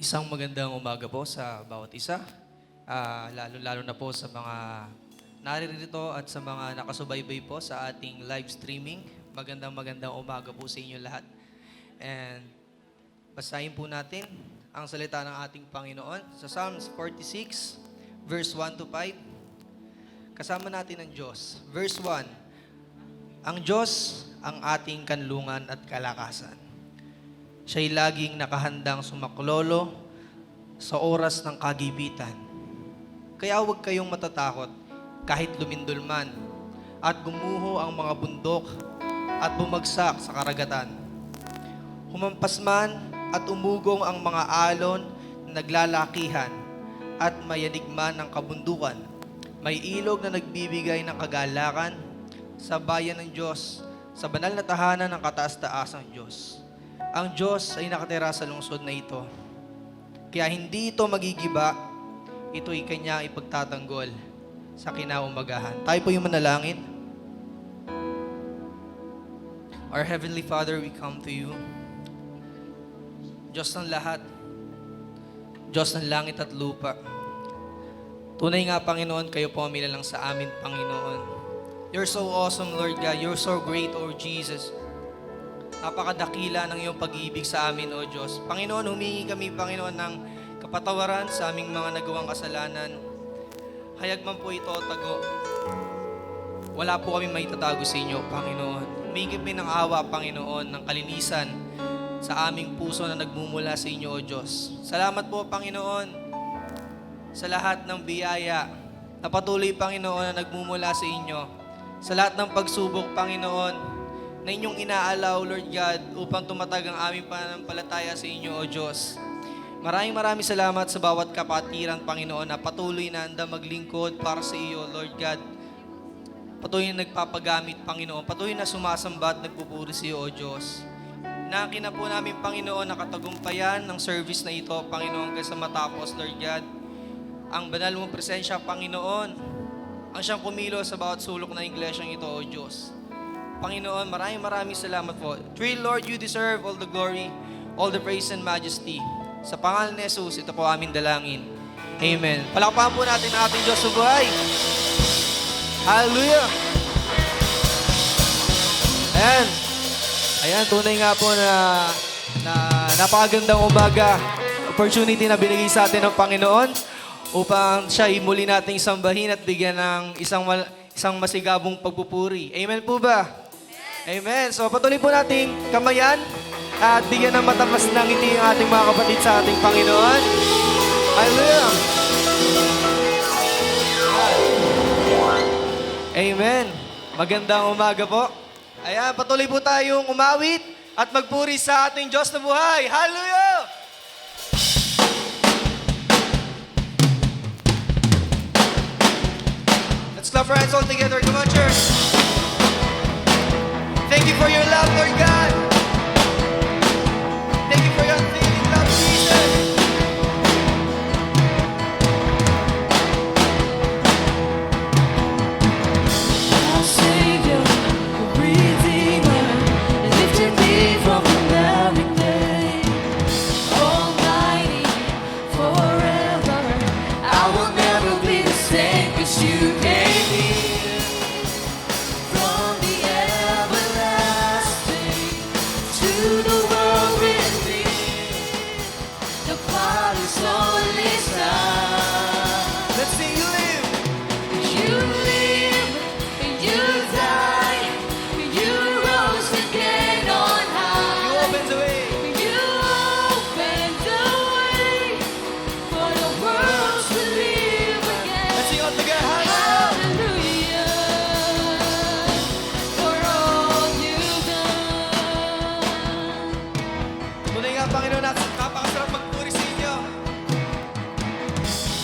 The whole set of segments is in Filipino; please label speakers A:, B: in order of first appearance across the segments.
A: Isang magandang umaga po sa bawat isa, lalo-lalo na po sa mga naririto at sa mga nakasubaybay po sa ating live streaming. Magandang umaga po sa inyo lahat. And basahin po natin ang salita ng ating Panginoon sa Psalms 46, verse 1 to 5. Kasama natin ang Diyos. Verse 1, ang Diyos ang ating kanlungan at kalakasan. Siya'y laging nakahandang sumaklolo sa oras ng kagipitan. Kaya huwag kayong matatakot kahit lumindol man at gumuho ang mga bundok at bumagsak sa karagatan. Humampas man at umugong ang mga alon na naglalakihan at mayanig man ang kabundukan. May ilog na nagbibigay ng kagalakan sa bayan ng Diyos, sa banal na tahanan ng kataas-taasang Diyos. Ang Diyos ay nakatira sa lungsod na ito. Kaya hindi ito magigiba, ito'y Kanya ipagtatanggol sa kinaumagahan. Tayo po yung manalangin. Our Heavenly Father, we come to you. Diyos ng lahat, Diyos ng langit at lupa. Tunay nga, Panginoon, kayo po ang nilalang sa amin, Panginoon. You're so awesome, Lord God. You're so great, O Jesus. Napakadakila ng iyong pag-ibig sa amin, O Diyos. Panginoon, humingi kami, Panginoon, ng kapatawaran sa aming mga nagawang kasalanan. Hayag man po ito, tago. Wala po kami maitatago sa inyo, Panginoon. Humingi kami ng awa, Panginoon, ng kalinisan sa aming puso na nagmumula sa inyo, O Diyos. Salamat po, Panginoon, sa lahat ng biyaya na patuloy, Panginoon, na nagmumula sa inyo. Sa lahat ng pagsubok, Panginoon, na inyong inaalaw, Lord God, upang tumatag ang aming pananampalataya sa inyo, O Diyos. Maraming salamat sa bawat kapatiran, Panginoon, na patuloy na handa maglingkod para sa iyo, Lord God. Patuloy na nagpapagamit, Panginoon. Patuloy na sumasamba at nagpupuri sa iyo, O Diyos. Inaangkin na po namin, Panginoon, na katagumpayan ng service na ito, Panginoon, kaysa matapos, Lord God. Ang banal mong presensya, Panginoon, ang siyang kumilo sa bawat sulok ng iglesyang ito, O Diyos. Panginoon, maraming salamat po. Truly, Lord, you deserve all the glory, all the praise and majesty. Sa pangalan ni Jesus, ito po aming dalangin. Amen. Palakpakan po natin ang ating Diyos sa buhay. Hallelujah! Ayan, tunay nga po na napakagandang umaga. Opportunity na binigay sa atin ng Panginoon upang siya muli nating sambahin at bigyan ng isang masigabong pagpupuri. Amen po ba? Amen. So patuloy po nating kamayan at bigyan ng matamas ng ngiti ang ating mga kapatid sa ating Panginoon. Hallelujah! Amen. Magandang umaga po. Ayan, patuloy po tayong umawit at magpuri sa ating Diyos na buhay. Hallelujah! Let's clap our hands all together. Come on, church. Thank you for your love, Lord God. Thank you for your unfailing love, Jesus.
B: Our Savior, Redeemer, lifted me from the valley grave. Almighty, forever, I will never be the same 'cause you gave me. From the everlasting to the world with me, the Father's only Son.
A: Let's sing, you live.
B: You live, you died, you rose again on
A: You
B: high.
A: open the way.
B: You opened the way for the world to live again.
A: Let's sing all together.
B: Hallelujah, for all you've done.
A: Tunay nga, Panginoon, napakasarap magpuri sa inyo.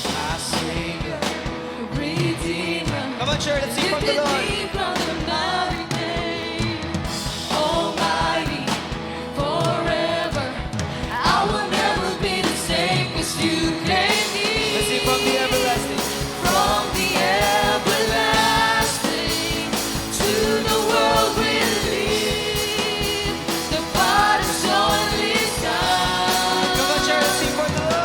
A: Our Savior.
B: Redeemer,
A: Come on, church, let's sing from the
B: lifted
A: Lord.
B: me from the mighty grave. Almighty, forever, I will never be the same 'cause you claim me.
A: Let's sing from the everlasting.
B: From the everlasting to the world will live, the Father's only Son.
A: Come on, church, let's sing for the Lord.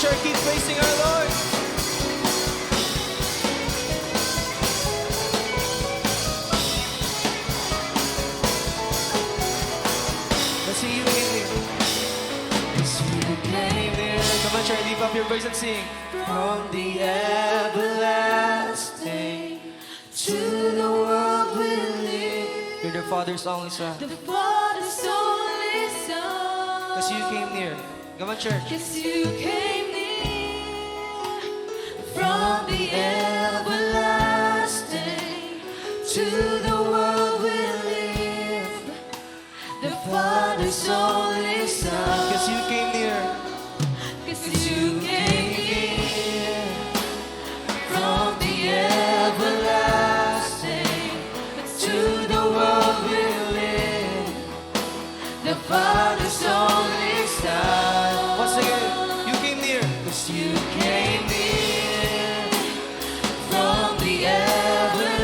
A: church, keep praising our Lord. Let's see you came near.
B: Cause you came near.
A: Come on, church, lift up your voice and sing.
B: From the everlasting to the world we live.
A: You're the Father's only Son.
B: The Father's only Son.
A: Because you came near. Come on, church.
B: Cause you came near. From the everlasting to the world we live. The Father's only Son.
A: Because you came near.
B: Cause you came near. From the everlasting to the world we live. The Father's only Son.
A: Once again, you came near.
B: Cause you came near. From the everlasting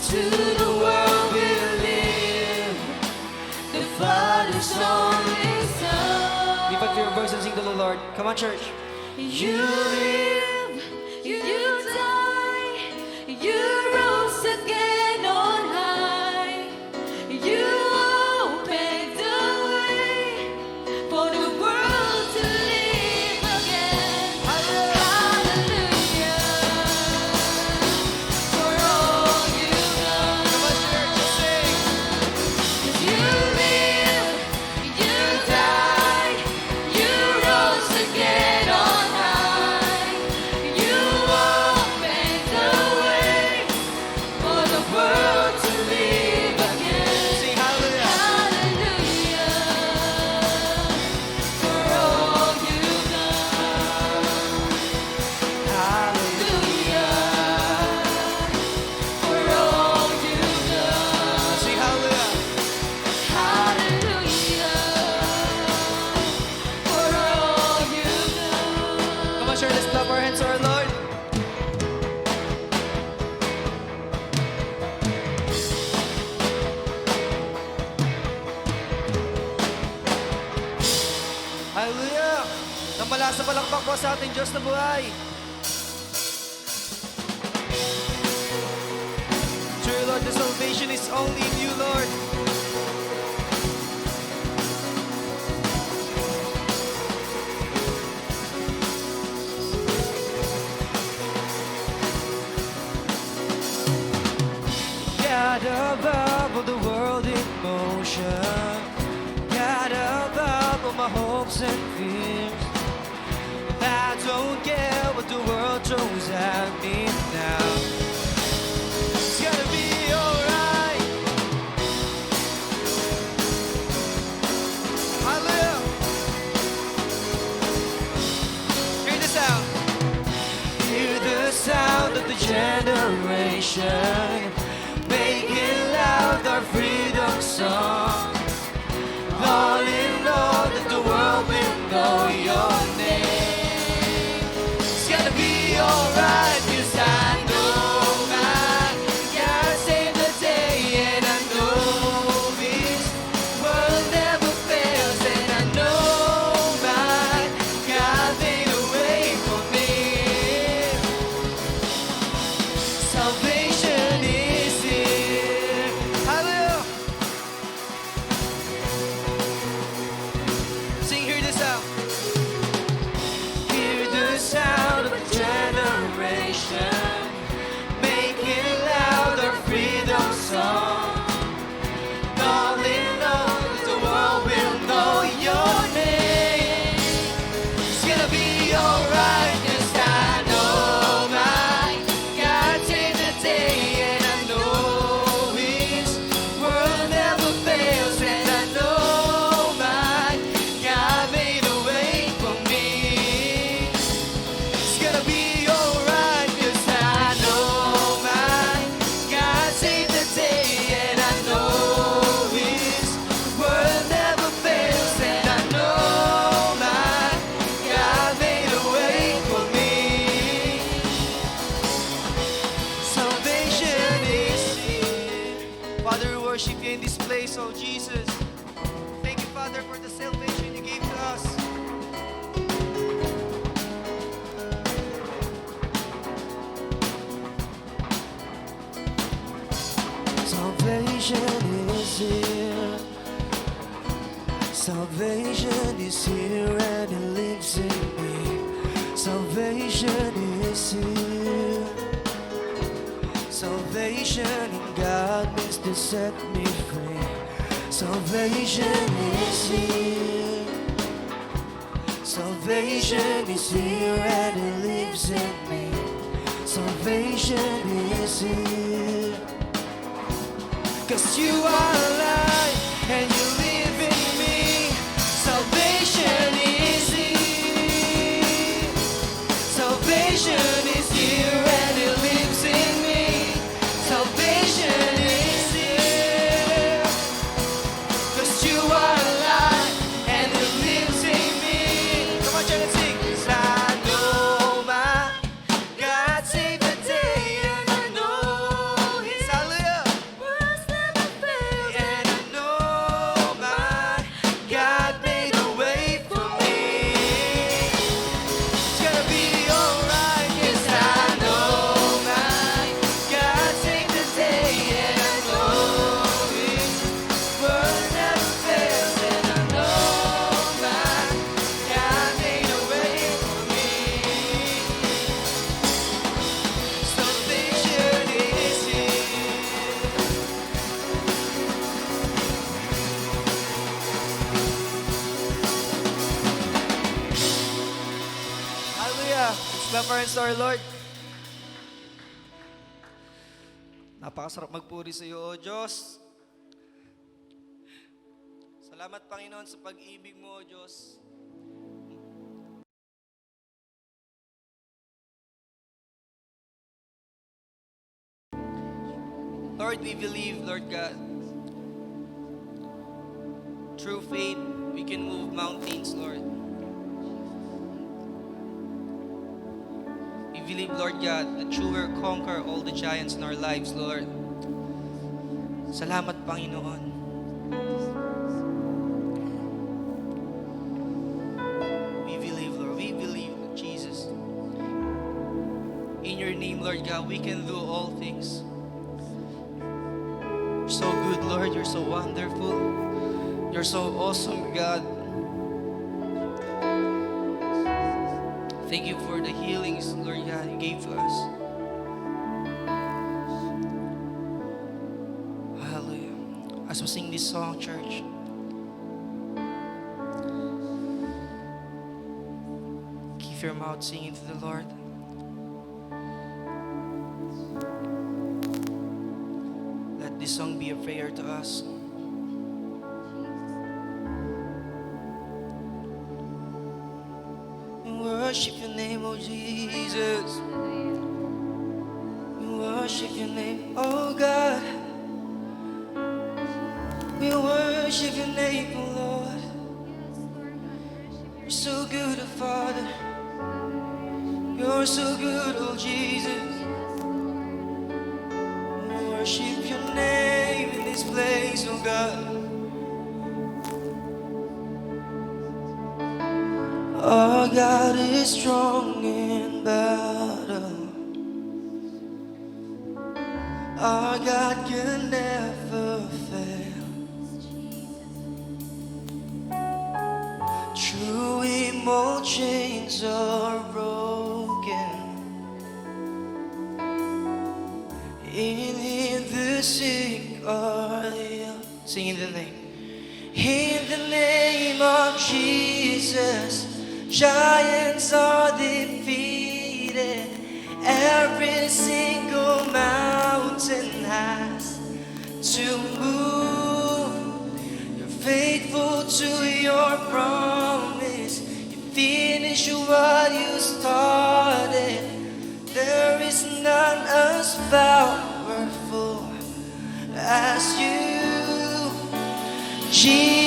B: to the world we live. The Father's only Son.
A: Lift up your voice and sing to the Lord. Come on, church.
B: You live, you die, you rose again on high. You opened the way for the world to live again. Hallelujah, for all you've done.
A: Come on, church, sing.
B: You live, you die, you rose again on high. You opened the way for the world to live again.
A: Sing hallelujah.
B: Hallelujah, for all you've done. Hallelujah, for all you've done.
A: Sing hallelujah.
B: Hallelujah, for all you've done.
A: Come on, church, let's clap our hands to our Lord. Hallelujah! Nang mala sa palakpak po sa ating Diyos na buhay. True Lord, the salvation is only in you, Lord. God above all the world in motion, God above all my hopes and fears. I don't care what the world throws at me now. It's gonna be alright. Hallelujah. Hear the sound. Hear the sound of the generation. Make it loud, our freedom song. All in all, that the world will know your name. It's gonna be alright, 'cause I know my God saved the day, and I know His world never fails, and I know my God made a way for me. Salvation is here. Hallelujah. Sing, hear this out. Hear the sound of a generation. Make it loud, our freedom song. All in all, the world will know your name. It's gonna be alright, 'cause I know my God saved the day, and I know His world never fails, and I know my God made a way for me. It's gonna be alright, 'cause I know my God saved the day, and I know His world never fails, and I know my God made a way for me. Salvation is here. Father, we worship you in this place, oh Jesus. Thank you, Father, for the salvation you gave to us.
C: Salvation is here. Salvation is here and it lives in me. Salvation is here. Salvation in God means to set me free. Salvation is here. Salvation is here and it lives in me. Salvation is here. 'Cause you are alive and you live in me. Salvation is here. Salvation is here and it lives in me. Salvation is here. 'Cause you are alive and it lives in me. Come on, church, let's sing. 'Cause I know my God saved the day, and I know His hallelujah.
B: Was never failed.
C: And I know my God made a way for me. It's gonna be alright, 'cause I know my God saved the day, and I know His word never fails, and I know my God made a way for me. Salvation is here. Hallelujah! Let's clap our hands to our Lord. Napakasarap magpuri sa iyo, O Diyos. Salamat, Panginoon, sa pag-ibig mo, O Diyos. Lord, we believe, Lord God, through faith, we can move mountains, Lord. We believe, Lord God, that you will conquer all the giants in our lives, Lord. Salamat, Panginoon. We believe, Lord. We believe, Jesus. In your name, Lord God, we can do all things. You're so good, Lord. You're so wonderful. You're so awesome, God. Thank you for the healings, Lord God, you gave to us. Hallelujah. As we sing this song, church, keep your mouth singing to the Lord. Let this song be a prayer to us. Worship your name, oh Jesus. We worship your name, oh God. We worship your name, oh Lord. You're so good, oh Father. You're so good, oh Jesus. We worship your name in this place, oh God. Our God is strong in battle. Our God can never fail. True, him all chains are broken. In him the sick are healed. Sing in the name. In the name of Jesus, giants are defeated. Every single mountain has to move. You're faithful to your promise. You finish what you started. There is none as powerful as you, Jesus.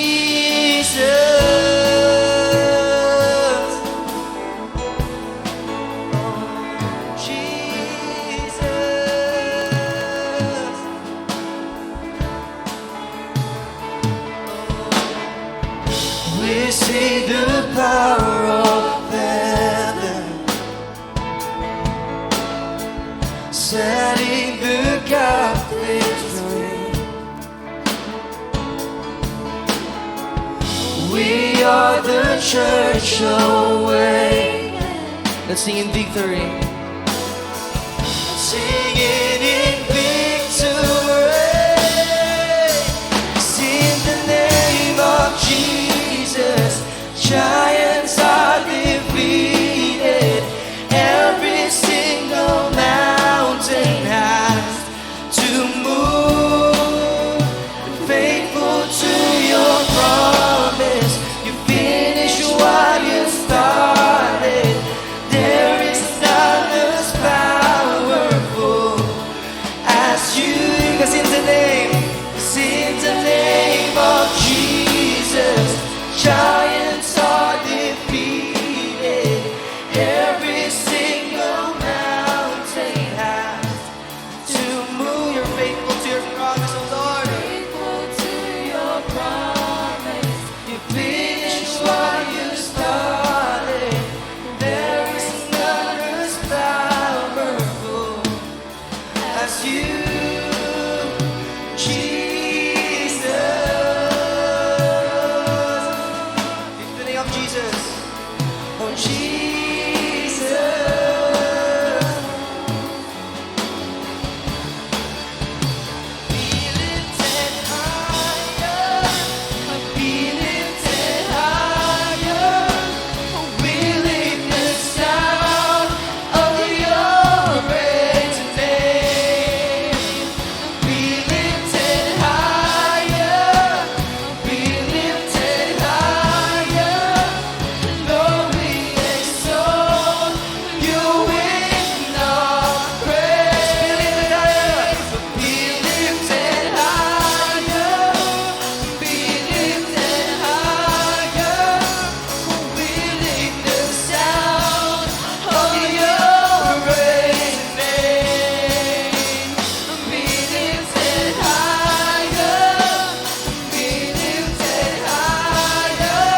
C: We see the power of heaven setting the captives free. We are the church away.
A: Let's sing in victory.
C: Singing in victory. Sing the name of Jesus. Giants are defeated. Every single mountain has to move. Faithful to your promise, you finish what you started. There is none as powerful as you. Cause in the name of Jesus, giants are defeated. Every single mountain has to move. You're faithful to your promise, oh Lord.
B: Faithful to your promise.
C: You finish what you started. There is none as powerful as you, Jesus. In the name of Jesus, oh Jesus. Be lifted higher, be lifted higher. We lift the sound of your great name. Be lifted higher, be lifted higher. Lord, we exalt you in our praise. Be lifted higher, be lifted higher. We lift the sound of your great name. Be lifted higher, be lifted higher.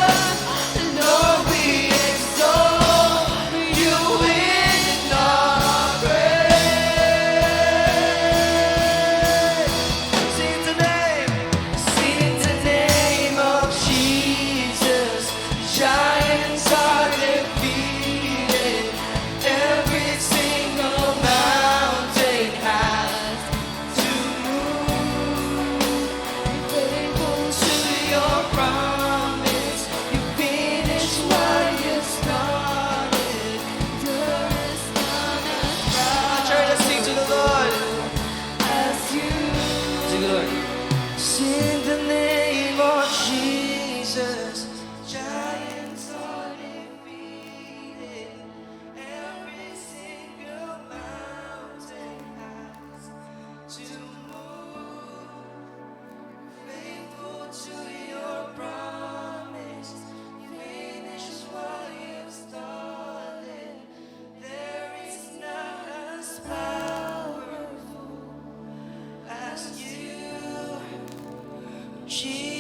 C: Lord, we exalt you in our praise. Sing the name of Jesus. Giants are defeated. Every single mountain has to move. Faithful to your promise, you finish what you started. There is none as
A: Church, let's sing to the Lord.
C: as you.
A: Sing, Lord.
C: Sing the name of Jesus. Giants are defeated. Every single mountain has to move. Faithful to your promise, finish what you started. There is none as powerful as you, Jesus.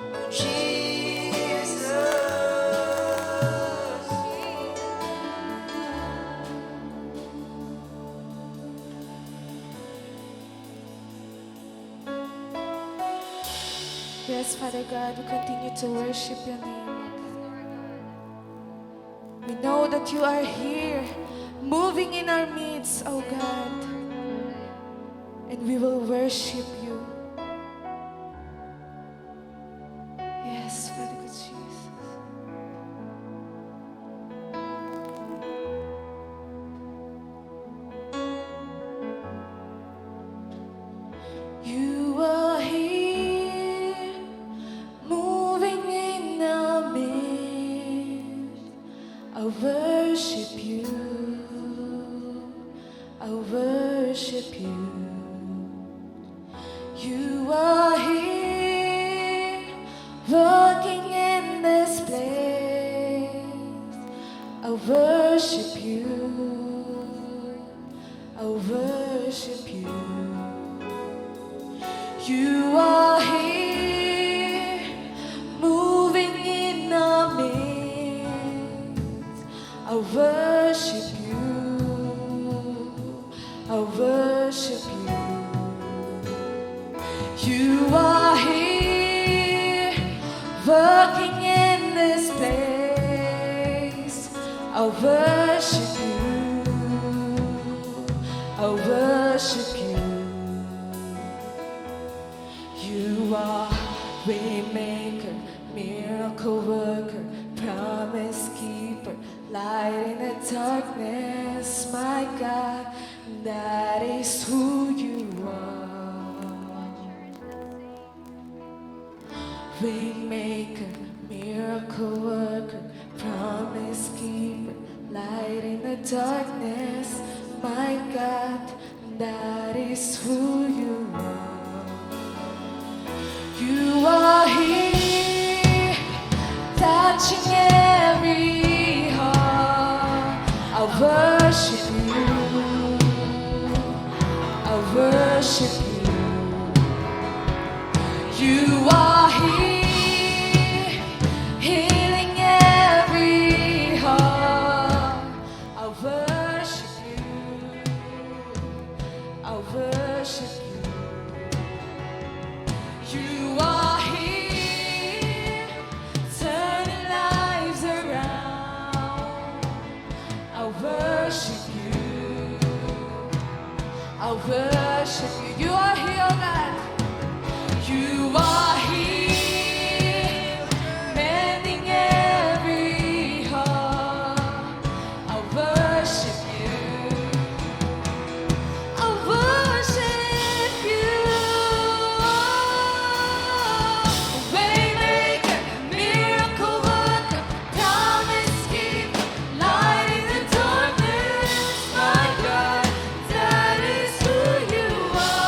C: Oh, Jesus.
B: Yes, Father God, we continue to worship your name. We know that you are here, moving in our midst, oh God. And we will worship you. Yes, Father God Jesus. You are here, moving in our midst. I worship you. I worship you. You are here, working in this place. I worship you. I worship you. You are here, moving in our midst. I worship you. I worship you. You are here, working in this place. I worship you, I worship you. You are waymaker, miracle worker, promise keeper, light in the darkness, my God, that is who you are. Waymaker, miracle worker, promise keeper, light in the darkness, my God, that is who you are. You are here, touching every heart. I worship you, I worship you. You are here, healing every heart. I worship you, I worship you. You are here, turning lives around. I worship you, I worship you. You are here, oh God. You are here, mending every heart. I worship you, I worship you. Waymaker, miracle worker, promise keeper, light in the darkness, my God, that is who you are.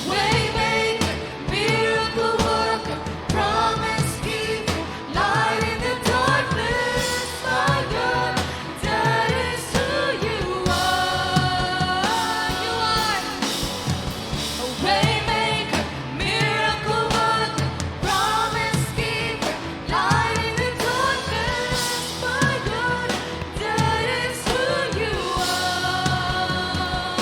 B: Waymaker, miracle worker, promise keeper, light in the darkness, my God, that is who you are. You are a waymaker, miracle worker, promise keeper, light in the darkness, my God, that is who you are.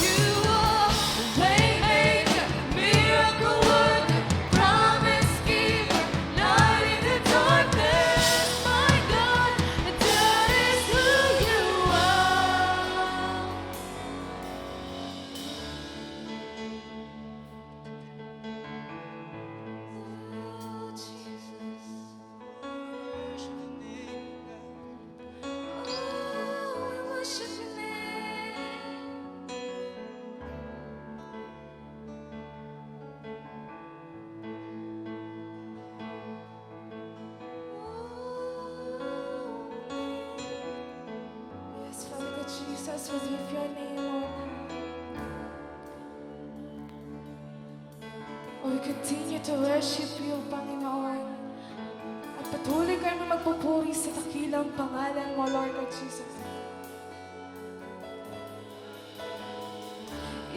B: You are a waymaker, miracle worker, promise keeper, light in the darkness, my God, that is who you are. Oh, Jesus. Oh, we worship your name. Yes, Father God Jesus, we lift your name, Lord. Oh, we continue to worship you, Panginoon. At patuloy kami magpupuri sa dakilang pangalan mo, Lord God Jesus.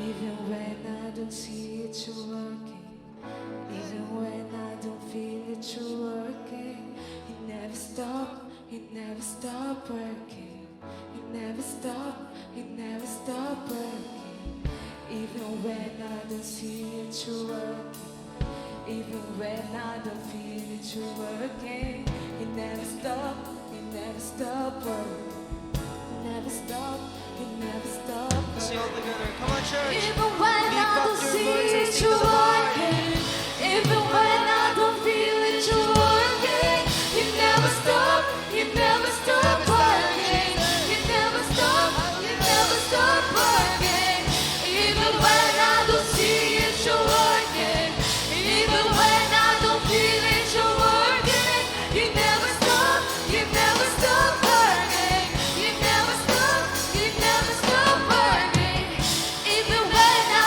B: Even when I don't see it, you're working. Even when I don't feel it, you're working. You never stop, you never stop working. You never stop, you never stop working. Even when I don't see it, you're working. Even when I don't feel it, you're working. You never stop, you never stop working. You never stop, you never stop
C: Let's
B: working.
C: all together. Come on, church.
B: Even when
C: Lift
B: I
C: up
B: don't
C: your
B: see
C: voice and
B: it,
C: sing to
B: you're
C: the Lord.
B: working. Even when I don't feel it, you're working. You never stop, you never stop working. You never stop, you never stop working. Even when I don't see it, you're working. Even when I don't feel it, you're working. You never stop, you never stop working. You never stop, you never stop working. Even when I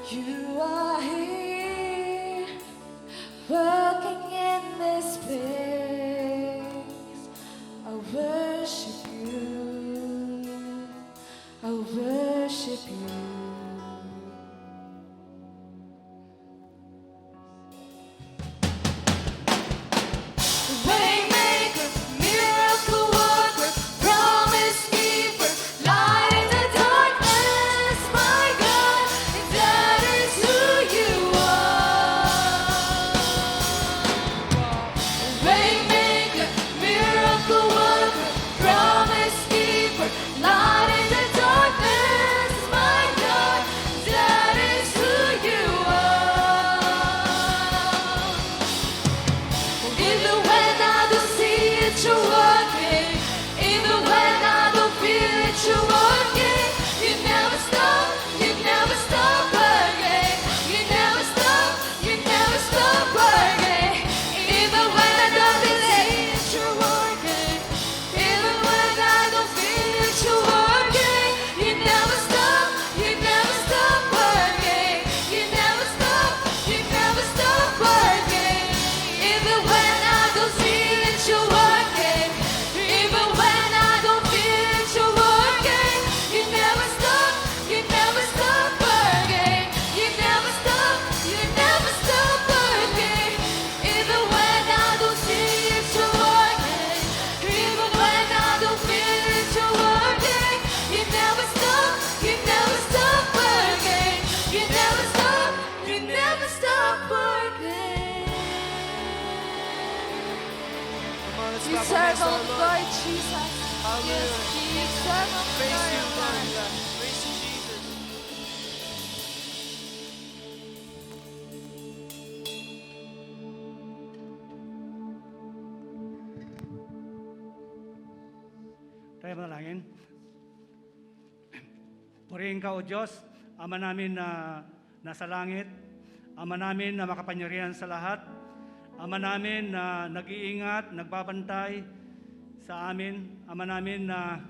B: You are here, working in this place. I worship you, I worship you. Waymaker, miracle worker, promise keeper, light in the darkness, my God, that is who you are. Waymaker, miracle worker, promise keeper, light in the darkness, my God, that is who you are. Even when I don't see it, you're working. Even when I don't feel it, you're working. You never stop working. You never stop working. Even when I don't believe it, you're working. Even when I don't feel it, you're working. You never stop working. You never stop working. Even when I don't see it, you're working. Even when I don't feel it, you're working. You never stop working. You never stop working. Even when I don't see it, you're working. Even when I don't feel it, you're working. You never stop working. You never stop working.
C: Come on, let's
B: You
C: clap our
B: serve
C: hands to
B: on
C: our Lord.
B: Lord Jesus.
C: Hallelujah.
B: You serve on
C: Praise you,
B: Lord.
C: Lord God. Praise you, Jesus.
D: Tayo manalangin. Purihin ka, O Diyos, Ama namin na nasa langit, Ama namin na makapangyarihan sa lahat, Ama namin na nag-iingat, nagbabantay sa amin, Ama namin na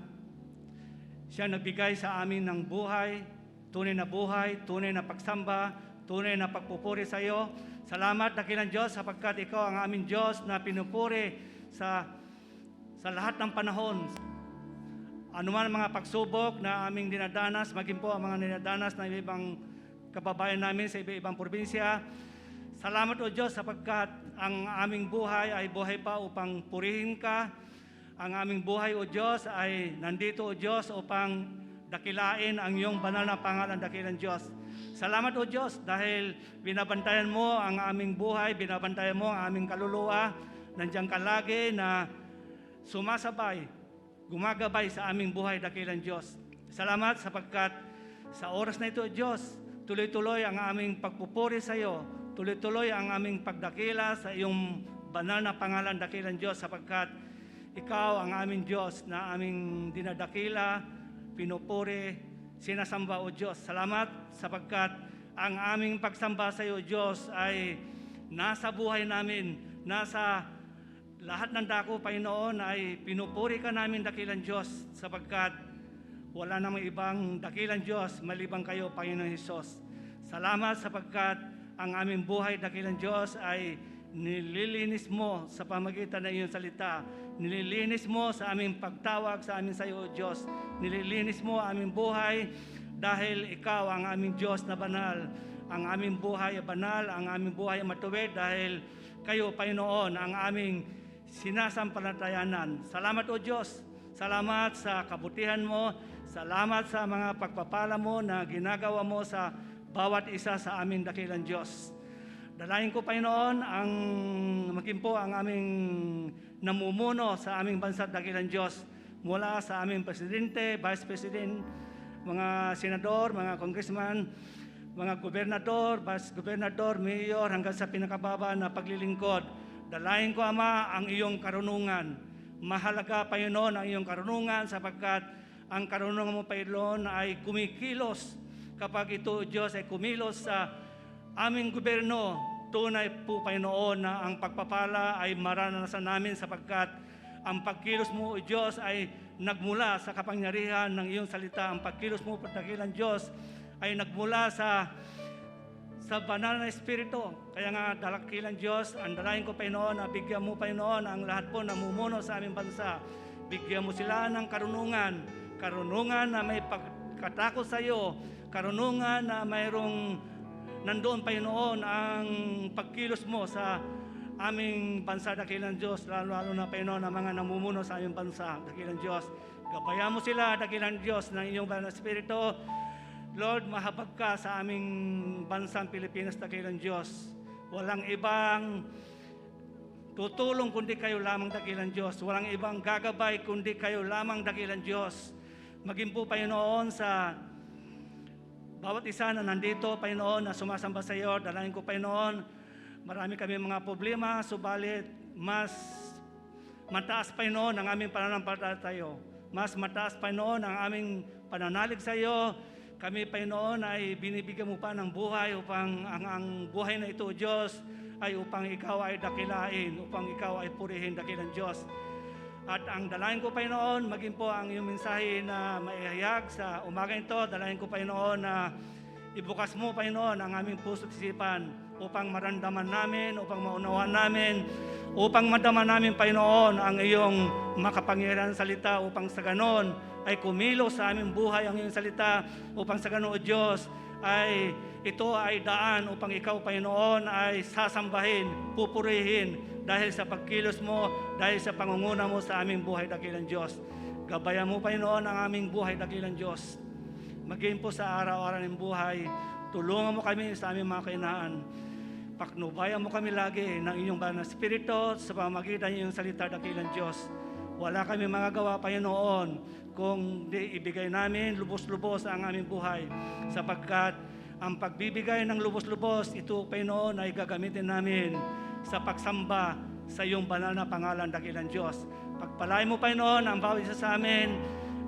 D: siya nagbigay sa amin ng buhay, tunay na pagsamba, tunay na pagpupuri sa iyo. Salamat, dakilang Diyos, sapagkat ikaw ang aming Diyos na pinupuri sa lahat ng panahon. Anuman mga pagsubok na aming dinadanas, maging po ang mga dinadanas ng ibang kababayan namin sa iba-ibang probinsya. Salamat o Diyos sapagkat ang aming buhay ay buhay pa upang purihin ka. Ang aming buhay o Diyos ay nandito o Diyos upang dakilain ang iyong banal na pangalan, dakilang Diyos. Salamat o Diyos dahil binabantayan mo ang aming buhay, binabantayan mo ang aming kaluluwa. Nandiyan ka lagi na sumasabay, gumagabay sa aming buhay, dakilang Diyos. Salamat sapagkat sa oras na ito, Diyos, tuloy-tuloy ang aming pagpupuri sa iyo, tuloy-tuloy ang aming pagdakila sa iyong banal na pangalan, dakilang Diyos, sapagkat ikaw ang aming Diyos na aming dinadakila, pinupuri, sinasamba o Diyos. Salamat sapagkat ang aming pagsamba sa iyo, Diyos, ay nasa buhay namin, nasa lahat ng dako, Panginoon, ay pinupuri ka namin, dakilang Diyos, sapagkat wala namang ibang dakilang Diyos malibang kayo, Panginoon Hesus. Salamat sapagkat ang aming buhay, dakilang Diyos, ay nililinis mo sa pamagitan ng iyong salita. Nililinis mo sa aming pagtawag sa amin sa iyo, Diyos. Nililinis mo ang aming buhay dahil ikaw ang aming Diyos na banal. Ang aming buhay ay banal, ang aming buhay ay matuwid dahil kayo, Panginoon, ang aming sinasampalatayanan. Salamat o Diyos. Salamat sa kabutihan mo. Salamat sa mga pagpapala mo na ginagawa mo sa bawat isa sa aming dakilang Diyos. Dalayan ko, Panginoon, ang maging po ang aming namumuno sa aming bansa, dakilang Diyos, mula sa aming presidente, vice president, mga senador, mga congressman, mga gobernador, vice gobernador, mayor, hanggang sa pinakababa na paglilingkod. Dalayan ko, Ama, ang iyong karunungan. Mahalaga, Panginoon, ang iyong karunungan sapagkat ang karunungan mo, Panginoon, ay kumikilos. Kapag ito, Diyos, ay kumilos sa aming gobyerno, tunay po, Panginoon, na ang pagpapala ay maranasan namin sapagkat ang pagkilos mo, O Diyos, ay nagmula sa kapangyarihan ng iyong salita. Ang pagkilos mo, dakilang Diyos, ay nagmula sa sa banal na Espiritu. Kaya nga, dalakilang Diyos, ang dalayan ko, Panginoon, na bigyan mo, Panginoon, ang lahat po namumuno sa aming bansa. Bigyan mo sila ng karunungan na may pagkatakot sa iyo, karunungan na mayroong nandoon, Panginoon, ang pagkilos mo sa aming bansa, dakilang Diyos, lalo na, Panginoon, ang mga namumuno sa aming bansa, dakilang Diyos. Gabayan mo sila, dakilang Diyos, ng inyong banal na Espiritu. Lord, mahabag ka sa aming bansang Pilipinas, dakilang Diyos. Walang ibang tutulong kundi kayo lamang, dakilang Diyos. Walang ibang gagabay kundi kayo lamang, dakilang Diyos. Maging po, Panginoon, sa bawat isa na nandito, Panginoon, na sumasamba sa iyo, dalayan ko, Panginoon, marami kami mga problema, subalit mas mataas, Panginoon, ang aming pananampalataya sa iyo. Mas mataas, Panginoon, ang aming pananalig sa iyo. Kami, Panginoon, ay binibigyan mo pa ng buhay upang ang buhay na ito, Diyos, ay upang ikaw ay dakilain, upang ikaw ay purihin, dakilang Diyos. At ang dalayan ko, Panginoon, maging po ang iyong mensahe na maihayag sa umaga ito, dalayan ko, Panginoon, na ibukas mo, Panginoon, ang aming puso at isipan upang maramdaman namin, upang maunawaan namin, upang madama namin, Panginoon, ang iyong makapangyarihan salita, upang sa ganon ay kumilos sa aming buhay ang iyong salita, upang sa ganon, O Diyos, ay ito ay daan upang ikaw, Panginoon, ay sasambahin, pupurihin dahil sa pagkilos mo, dahil sa pangunguna mo sa aming buhay, dakilang Diyos. Gabayan mo, Panginoon, ang aming buhay, dakilang Diyos. Maging po sa araw-araw ng buhay, tulungan mo kami sa aming mga kahinaan. Paknubayan mo kami lagi ng inyong banal na Espiritu sa pamamagitan ng iyong salita, dakilang Diyos. Wala kami magagawa, Panginoon, kung di ibigay namin lubos-lubos ang aming buhay, sapagkat ang pagbibigay ng lubos-lubos, ito, Panginoon, ay gagamitin namin sa pagsamba sa iyong banal na pangalan, dakilang Diyos. Pagpalain mo, Panginoon, ang bawat isa sa amin.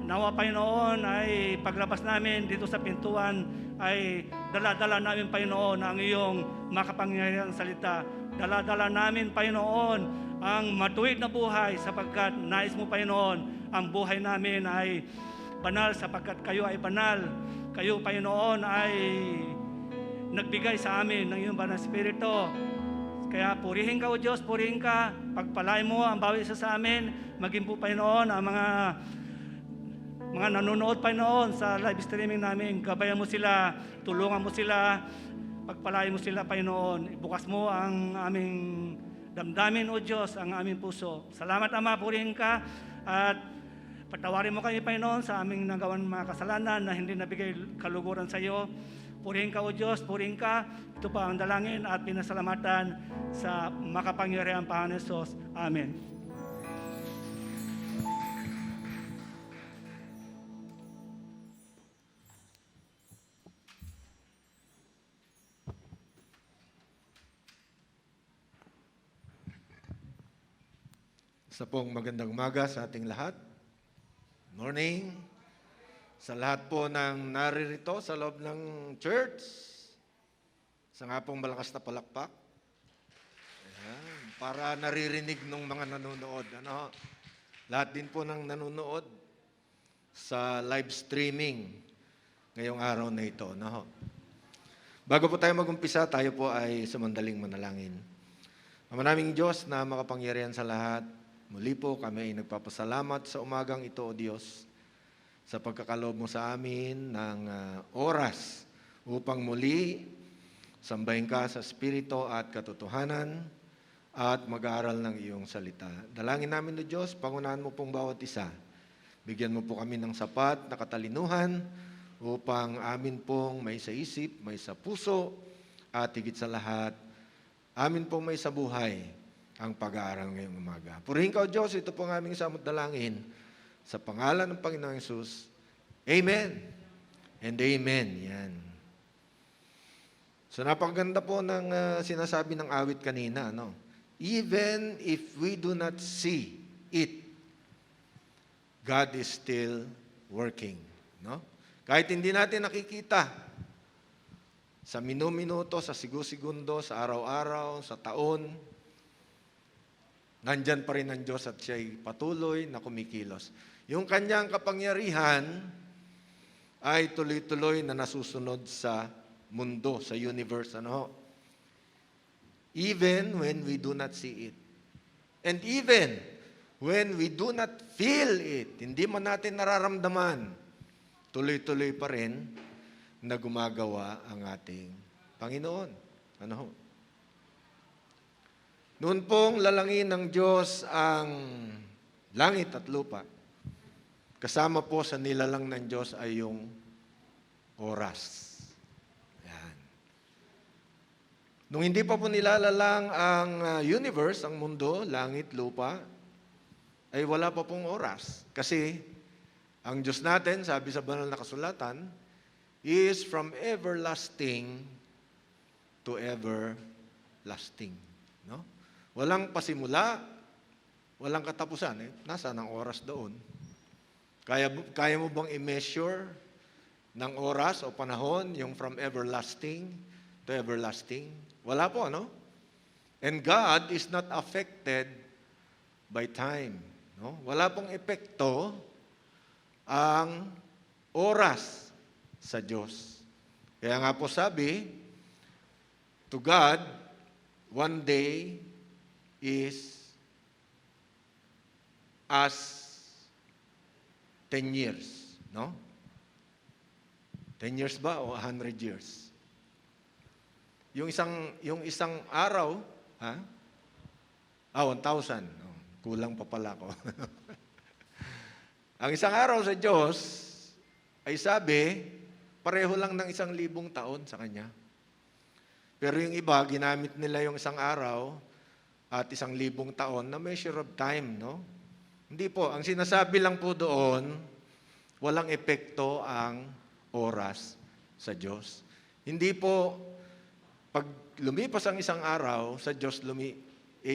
D: Nawa, Panginoon, ay paglabas namin dito sa pintuan, ay dala-dala namin, Panginoon, ang iyong makapangyarihang salita. Dala-dala namin, Panginoon, ang matuwid na buhay, sapagkat nais mo, Panginoon, ang buhay namin ay banal, sapagkat kayo ay banal. Kayo, Panginoon, ay nagbigay sa amin ng iyong banal na Espiritu. Kaya purihin ka, O Diyos, purihin ka. Pagpalain mo ang bawat isa sa amin. Maging po, Panginoon, ang mga nanonood, Panginoon, sa live streaming namin. Gabayan mo sila, tulungan mo sila, pagpalain mo sila, Panginoon. Ibukas mo ang aming damdamin, O Diyos, ang aming puso. Salamat, Ama, purihin ka. At patawarin mo kami, Panginoon, sa aming nagawan mga kasalanan na hindi nabigay kaluguran sa iyo. Purihin ka, O Diyos, purihin ka. Ito pa ang dalangin at pinasalamatan sa makapangyarihang Panginoon Hesus. Amen.
E: Sa pong magandang umaga sa ating lahat. Morning. Sa lahat po ng naririto sa loob ng church. Sa nga pong malakas na palakpak. Ayan, para naririnig ng mga nanonood. Lahat din po ng nanonood sa live streaming ngayong araw na ito. Bago po tayo mag-umpisa, tayo po ay sumandaling manalangin. Ama naming Diyos na makapangyarihan sa lahat, muli po kami ay nagpapasalamat sa umagang ito, O Diyos, sa pagkakaloob mo sa amin ng oras upang muli sambahin ka sa Espiritu at katotohanan at mag-aaral ng iyong salita. Dalangin namin, O Diyos, pangunahan mo pong bawat isa. Bigyan mo po kami ng sapat na katalinuhan upang amin pong may sa isip, may sa puso, at higit sa lahat, amin pong may sa buhay ang pag-aaral ngayong umaga. Purihin ka, O Diyos, ito po ang aming samot dalangin. Sa pangalan ng Panginoong Hesus, Amen and Amen. Yan. So napakaganda po ng sinasabi ng awit kanina. Even if we do not see it, God is still working. Kahit hindi natin nakikita, sa minuto, sa segundo, sa araw-araw, sa taon, nandyan pa rin ang Diyos at siya'y patuloy na kumikilos. Yung kanyang kapangyarihan ay tuloy-tuloy na nasusunod sa mundo, sa universe, ano? Even when we do not see it. And even when we do not feel it, hindi man natin nararamdaman, tuloy-tuloy pa rin na gumagawa ang ating Panginoon. Ano ho? Noon pong lalangin ng Diyos ang langit at lupa, kasama po sa nilalang ng Diyos ay yung oras. Yan. Nung hindi pa po nilalalang ang universe, ang mundo, langit, lupa, ay wala pa pong oras. Kasi ang Diyos natin, sabi sa banal na kasulatan, is from everlasting to everlasting. No? Walang pasimula, walang katapusan. Nasaan ang oras doon? Kaya mo bang i-measure ng oras o panahon yung from everlasting to everlasting? Wala po, no? And God is not affected by time. No? Wala pong epekto ang oras sa Diyos. Kaya nga po sabi, to God, one day is as 10 years. No? 10 years ba o 100 years? Yung isang araw, ha? 1,000. Oh, kulang pa pala ko. Ang isang araw sa Diyos ay sabi, pareho lang ng 1,000 taon sa Kanya. Pero yung iba, ginamit nila yung isang araw at 1,000 taon na measure of time, no? Hindi po. Ang sinasabi lang po doon, walang epekto ang oras sa Diyos. Hindi po, pag lumipas ang isang araw, sa Diyos 1,000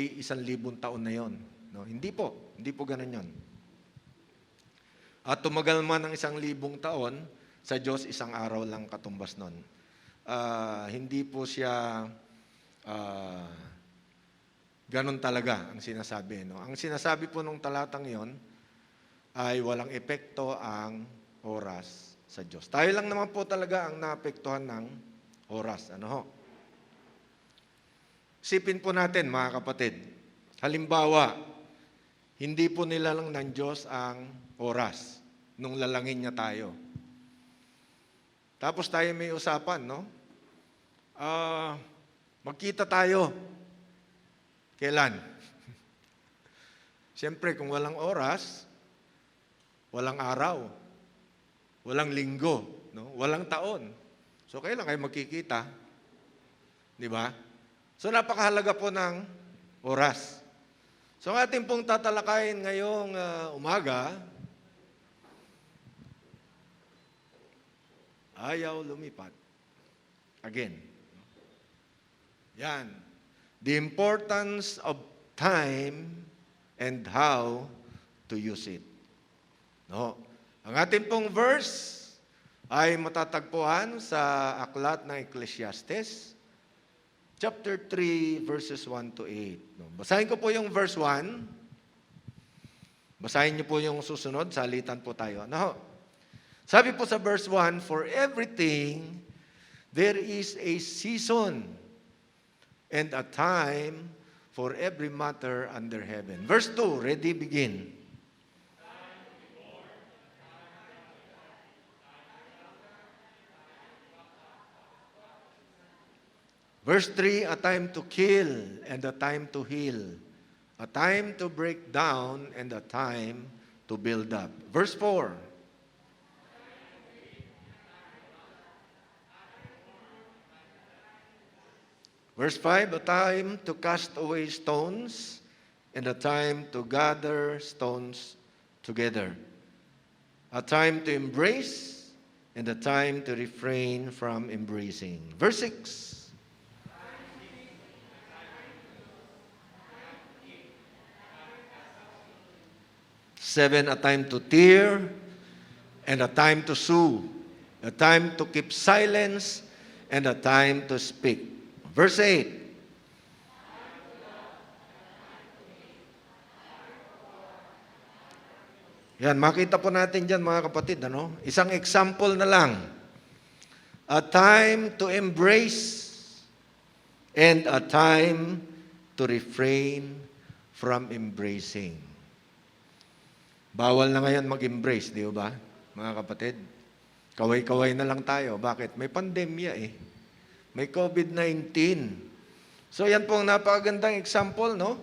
E: taon na yon. No? Hindi po. Hindi po ganun yon. At tumagal man ng 1,000 taon, sa Diyos isang araw lang katumbas nun. Hindi po siya ganun talaga ang sinasabi. No? Ang sinasabi po nung talatang yon ay walang epekto ang oras sa Diyos. Tayo lang naman po talaga ang naapektuhan ng oras. Ano ho? Sipin po natin, mga kapatid. Halimbawa, hindi po nilalang ng Diyos ang oras nung lalangin niya tayo. Tapos tayo may usapan, no? Magkita tayo. Kailan? Siyempre, kung walang oras, walang araw, walang linggo, no? Walang taon. So, kailan kayo magkikita? Di ba? So, napakahalaga po ng oras. So, ang ating pong tatalakayin ngayong umaga, ayaw lumipat. Again. Yan. The importance of time and how to use it. No. Ang ating pong verse ay matatagpuan sa aklat ng Ecclesiastes, chapter 3, verses 1 to 8. No. Basahin ko po yung verse 1. Basahin niyo po yung susunod. Salitan po tayo. No. Sabi po sa verse 1, for everything there is a season and a time for every matter under heaven. Verse 2, ready, begin. Verse 3, a time to kill and a time to heal, a time to break down and a time to build up. Verse 4, verse 5, a time to cast away stones and a time to gather stones together. A time to embrace and a time to refrain from embracing. Verse 6. Seven, a time to tear and a time to sue. A time to keep silence and a time to speak. Verse 8. Yan, makita po natin dyan mga kapatid. Ano? Isang example na lang. a time to embrace, and a time to refrain from embracing. Bawal na ngayon mag-embrace, di ba, mga kapatid? Kaway-kaway na lang tayo. Bakit? May pandemya eh. May COVID-19. So yan po ang napakagandang example, no?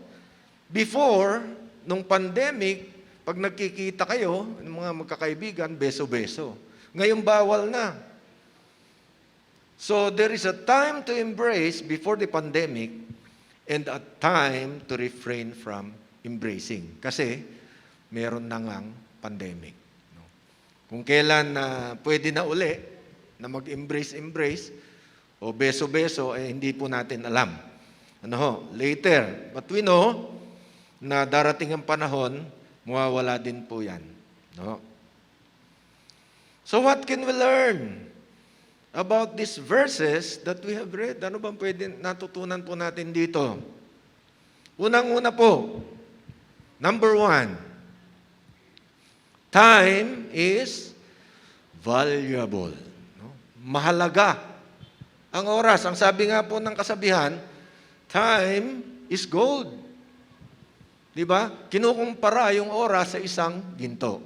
E: Before, nung pandemic, pag nagkikita kayo, ng mga magkakaibigan, beso-beso. Ngayon bawal na. So there is a time to embrace before the pandemic and a time to refrain from embracing. Kasi meron na ngang pandemic. No? Kung kailan pwede na uli na mag-embrace o beso-beso, hindi po natin alam. Later. But we know na darating ang panahon, mawawala din po yan. No? So what can we learn about these verses that we have read? Ano bang pwede natutunan po natin dito? Unang-una po, number 1, time is valuable. No? Mahalaga ang oras. Ang sabi nga po ng kasabihan, time is gold. Di ba? Kinukumpara yung oras sa isang ginto.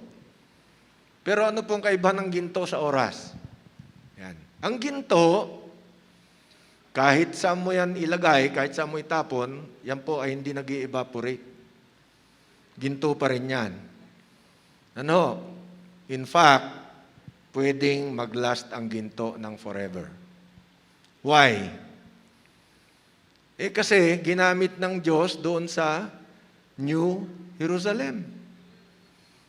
E: Pero ano pong kaiba ng ginto sa oras? Yan. Ang ginto, kahit saan mo yan ilagay, kahit saan mo itapon, yan po ay hindi nag-i-evaporate. Ginto pa rin yan. In fact, pwedeng mag-last ang ginto ng forever. Why? Kasi ginamit ng Diyos doon sa New Jerusalem.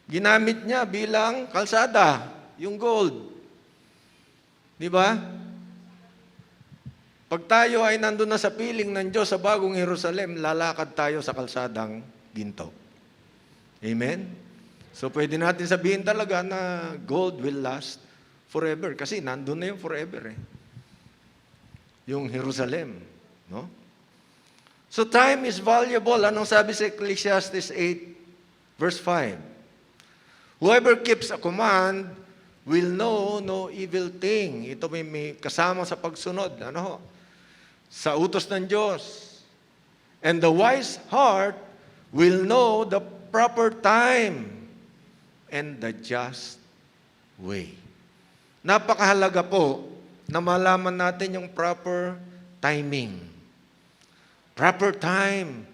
E: Ginamit niya bilang kalsada, yung gold. Di ba? Pag tayo ay nandun na sa piling ng Diyos sa bagong Jerusalem, lalakad tayo sa kalsadang ginto. Amen? So pwede natin sabihin talaga na gold will last forever. Kasi nandun na yung forever eh. Yung Jerusalem. No? So time is valuable. Anong sabi sa Ecclesiastes 8, verse 5? Whoever keeps a command will know no evil thing. Ito may kasama sa pagsunod. Sa utos ng Diyos. And the wise heart will know the proper time and the just way. Napakahalaga po na malaman natin yung proper timing. Proper time.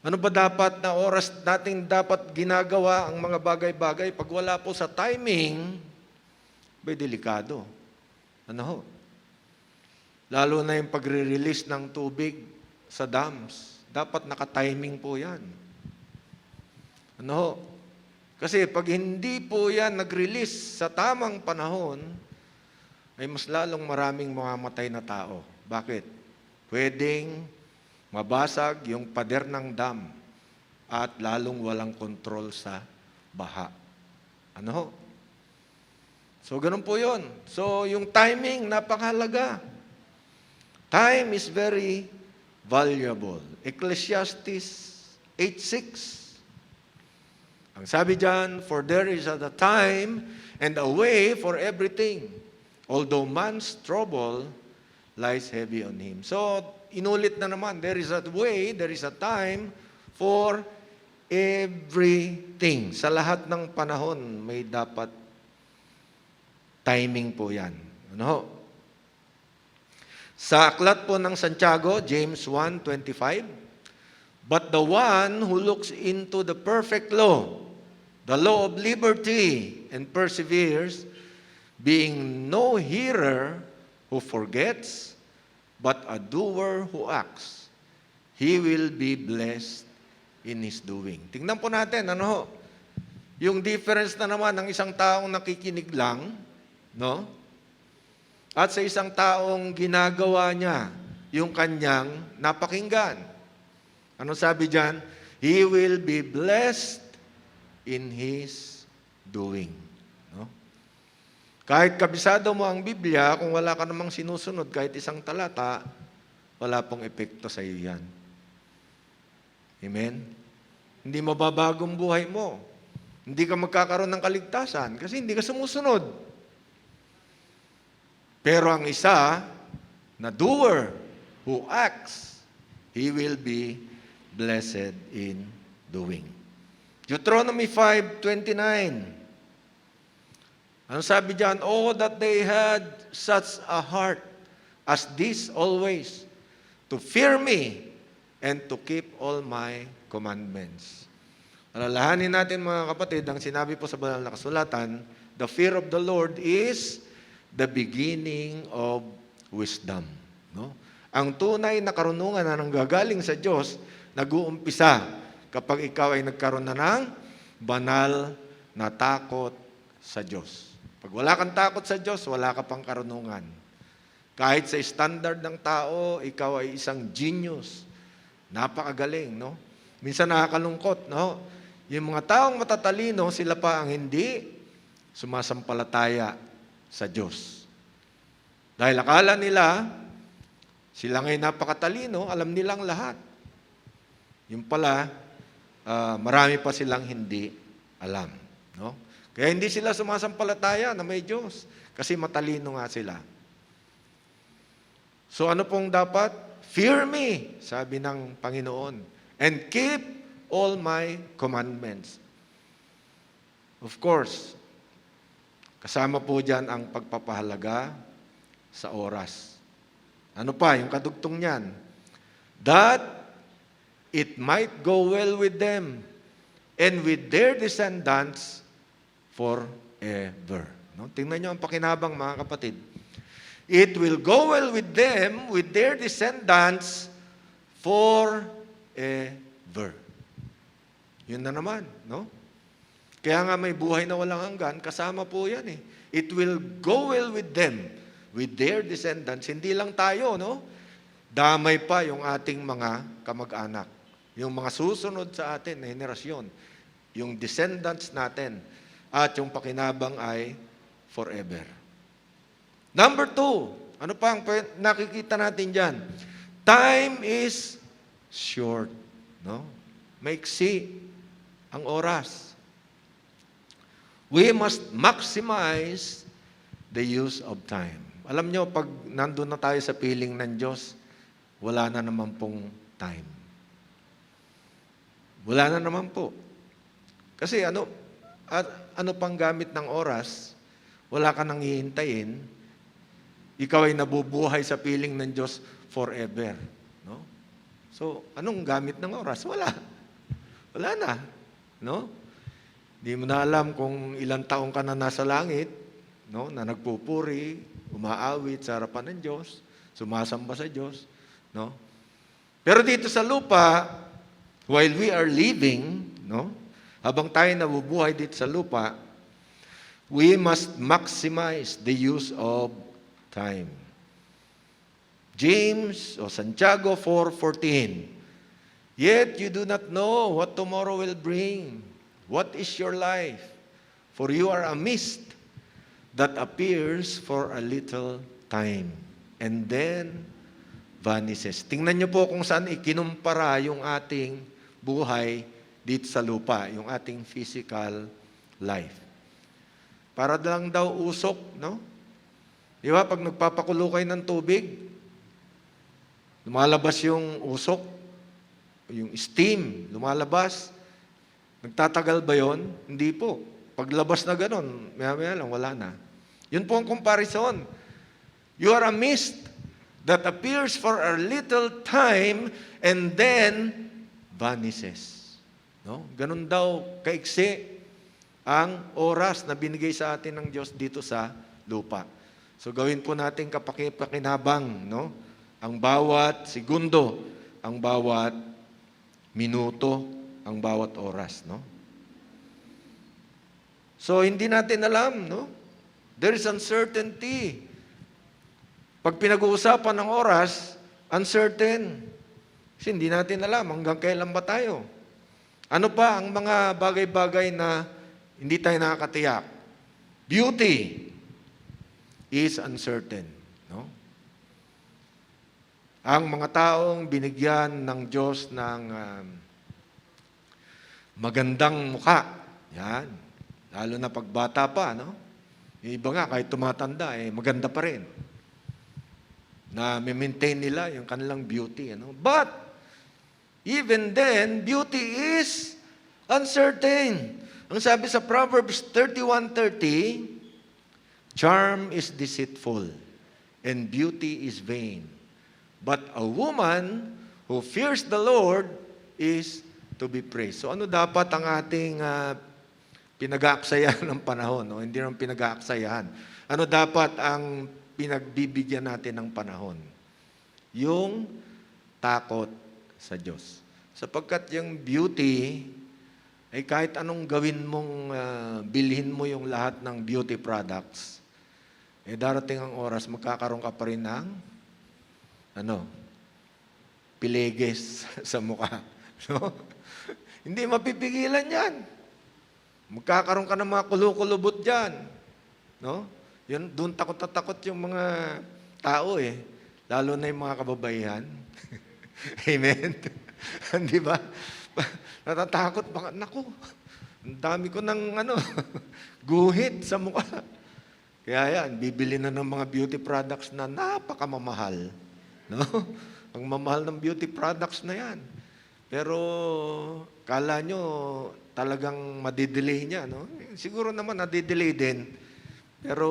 E: Ano ba dapat na oras natin dapat ginagawa ang mga bagay-bagay? Pag wala po sa timing, may delikado. Lalo na yung pagre-release ng tubig sa dams. Dapat naka-timing po yan. Kasi pag hindi po yan nag-release sa tamang panahon, ay mas lalong maraming mamamatay na tao. Bakit? Pwedeng mabasag yung pader ng dam at lalong walang kontrol sa baha. So, ganun po yun. So, yung timing, napakahalaga. Time is very valuable. Ecclesiastes 8:6. Ang sabi dyan, for there is a time and a way for everything, although man's trouble lies heavy on him. So, inulit na naman, there is a way, there is a time for everything. Sa lahat ng panahon, may dapat timing po yan. Sa aklat po ng Santiago, James 1:25, but the one who looks into the perfect law, the law of liberty, and perseveres, being no hearer who forgets, but a doer who acts, he will be blessed in his doing. Tingnan po natin, yung difference na naman ng isang taong nakikinig lang, at sa isang taong ginagawa niya yung kanyang napakinggan. Ano sabi diyan? He will be blessed in his doing. Kahit kabisado mo ang Biblia, kung wala ka namang sinusunod kahit isang talata, wala pong epekto sa iyo yan. Amen? Hindi mababagong buhay mo. Hindi ka magkakaroon ng kaligtasan kasi hindi ka sumusunod. Pero ang isa, na doer, who acts, he will be blessed in doing. Deuteronomy 5:29. Ano sabi diyan? Oh, that they had such a heart as this always, to fear me and to keep all my commandments. Alalahanin natin mga kapatid, ang sinabi po sa banal na kasulatan, the fear of the Lord is the beginning of wisdom. No? Ang tunay na karunungan na nanggagaling sa Diyos, nag-uumpisa kapag ikaw ay nagkaroon na ng banal na takot sa Diyos. Pag wala kang takot sa Diyos, wala ka pang karunungan. Kahit sa standard ng tao, ikaw ay isang genius. Napakagaling, no? Minsan nakakalungkot, no? Yung mga taong matatalino, sila pa ang hindi sumasampalataya sa Diyos. Dahil akala nila, sila ngay napakatalino, alam nilang lahat. Yung pala, marami pa silang hindi alam. No? Kaya hindi sila sumasampalataya na may Diyos, kasi matalino nga sila. So ano pong dapat? Fear me, sabi ng Panginoon, and keep all my commandments. Of course, kasama po dyan ang pagpapahalaga sa oras. Ano pa, yung kadugtong niyan? That it might go well with them and with their descendants forever. No? Tingnan nyo ang pakinabang, mga kapatid. It will go well with them, with their descendants forever. Yun na naman, no? Kaya nga may buhay na walang hanggan, kasama po yan eh. It will go well with them, with their descendants. Hindi lang tayo, no? Damay pa yung ating mga kamag-anak. Yung mga susunod sa atin na henerasyon. Yung descendants natin. At yung pakinabang ay forever. Number 2, ano pa ang nakikita natin dyan? Time is short, no? Maiksi ang oras. We must maximize the use of time. Alam nyo, pag nandun na tayo sa piling ng Diyos, wala na naman pong time. Wala na naman po. Kasi ano pang gamit ng oras, wala ka nang hihintayin, ikaw ay nabubuhay sa piling ng Diyos forever. No? So, anong gamit ng oras? Wala. Wala na. No? Di mo na alam kung ilang taong ka na nasa langit, no? Na nagpupuri, umaawit sa harapan ng Diyos, sumasamba sa Diyos. No? Pero dito sa lupa, while we are living, no? Habang tayo nabubuhay dito sa lupa, we must maximize the use of time. James o Santiago 4:14. Yet you do not know what tomorrow will bring. What is your life? For you are a mist that appears for a little time and then vanishes. Tingnan niyo po kung saan ikinumpara yung ating buhay dito sa lupa, yung ating physical life. Para lang daw usok, no? Di ba, pag nagpapakulo kayo ng tubig, lumalabas yung usok, yung steam, lumalabas. Nagtatagal ba yon? Hindi po. Paglabas na ganun, maya-maya lang, wala na. Yun po ang comparison. You are a mist that appears for a little time and then vanishes. No? Ganun daw kaiksi ang oras na binigay sa atin ng Diyos dito sa lupa. So gawin po natin kapakipakinabang, no? Ang bawat segundo, ang bawat minuto, ang bawat oras, no? So hindi natin alam, no? There is uncertainty. Pag pinag-uusapan ng oras, uncertain. Kasi hindi natin alam hanggang kailan ba tayo. Ano pa ang mga bagay-bagay na hindi tayo nakakatiyak? Beauty is uncertain. No? Ang mga taong binigyan ng Diyos ng magandang mukha, yan, lalo na pagbata pa, no? Yung iba nga, kahit tumatanda, maganda pa rin. na maintain nila yung kanilang beauty. Ano? But, even then, beauty is uncertain. Ang sabi sa Proverbs 31:30, charm is deceitful, and beauty is vain. But a woman who fears the Lord is to be praised. So ano dapat ang ating pinag-aaksayahan ng panahon? No? Hindi naman pinag-aaksayahan. Ano dapat ang pinagbibigyan natin ng panahon? Yung takot sa Diyos. Sapagkat yung beauty, ay kahit anong gawin mong bilhin mo yung lahat ng beauty products, darating ang oras, magkakaroon ka pa rin ng pileges sa mukha. No? Hindi mapipigilan yan. Magkakaroon ka ng mga kulukulubot dyan. No? Yun, doon takot na takot yung mga tao Lalo na yung mga kababaihan. Amen? Di ba? Natatakot baka, naku, ang dami ko ng guhit sa mukha. Kaya yan, bibili na ng mga beauty products na napakamamahal. No? Ang mamahal ng beauty products na yan. Pero, kala nyo, talagang madidelay niya. No? Siguro naman nadidelay din. Pero,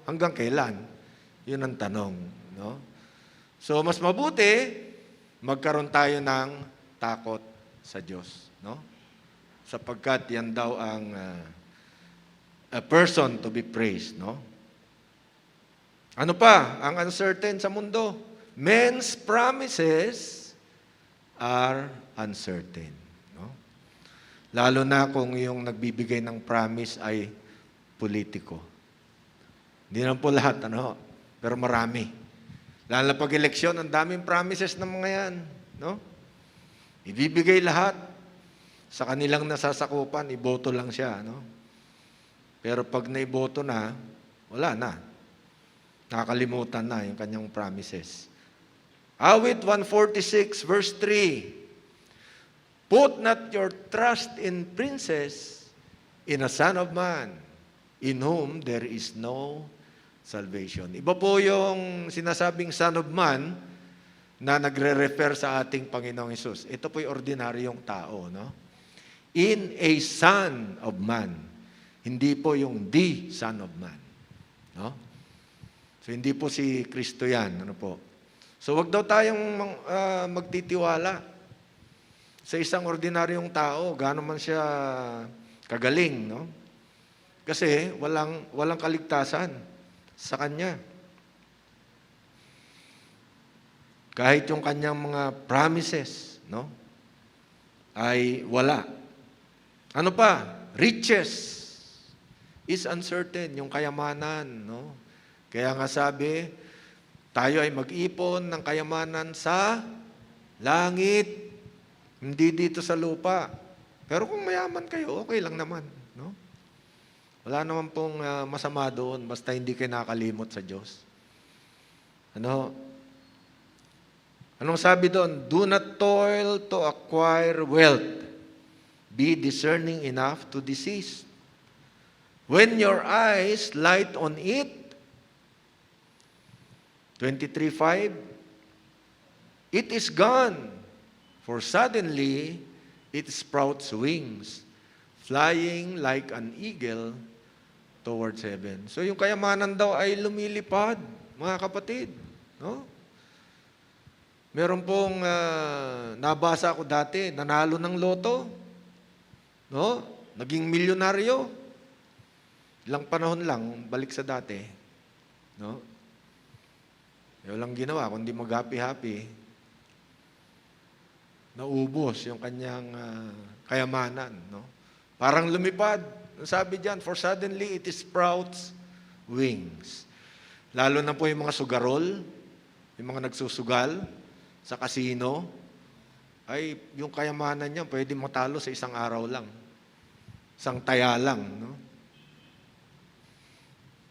E: hanggang kailan? Yun ang tanong. No? So, mas mabuti, magkaroon tayo ng takot sa Diyos. No? Sapagkat yan daw ang a person to be praised. No? Ano pa? Ang uncertain sa mundo. Men's promises are uncertain. No? Lalo na kung yung nagbibigay ng promise ay politiko. Hindi naman po lahat, pero marami. Lalo na pag eleksyon, ang daming promises ng mga yan. No? Ibibigay lahat. Sa kanilang nasasakupan, iboto lang siya. No? Pero pag naiboto na, wala na. Nakakalimutan na yung kanyang promises. Awit 146 verse 3, put not your trust in princes, in a son of man, in whom there is no salvation. Iba po yung sinasabing son of man na nagre-refer sa ating Panginoong Hesus. Ito po yung ordinaryong tao. No? In a son of man. Hindi po yung the son of man. No? So hindi po si Kristo yan. Ano po? So wag daw tayong magtitiwala sa isang ordinaryong tao, gaano man siya kagaling, no? Kasi walang kaligtasan sa kanya. Kahit yung kanyang mga promises, no? Ay wala. Ano pa? Riches is uncertain, yung kayamanan, no? Kaya nga sabi, tayo ay mag-ipon ng kayamanan sa langit, hindi dito sa lupa. Pero kung mayaman kayo, okay lang naman. No? Wala naman pong masama doon, basta hindi kayo nakalimot sa Diyos. Anong sabi doon? Do not toil to acquire wealth. Be discerning enough to desist. When your eyes light on it, 23:5, it is gone, for suddenly it sprouts wings, flying like an eagle towards heaven. So yung kayamanan daw ay lumilipad, mga kapatid. No? Meron pong nabasa ako dati, nanalo ng loto. No? Naging milyonaryo. Ilang panahon lang, balik sa dati. No? Walang ginawa, kundi mag-happy-happy. Naubos yung kanyang kayamanan. No? Parang lumipad. Sabi diyan, for suddenly it sprouts wings. Lalo na po yung mga sugarol, yung mga nagsusugal sa kasino, ay yung kayamanan niya pwede matalo sa isang araw lang. Isang taya lang. No?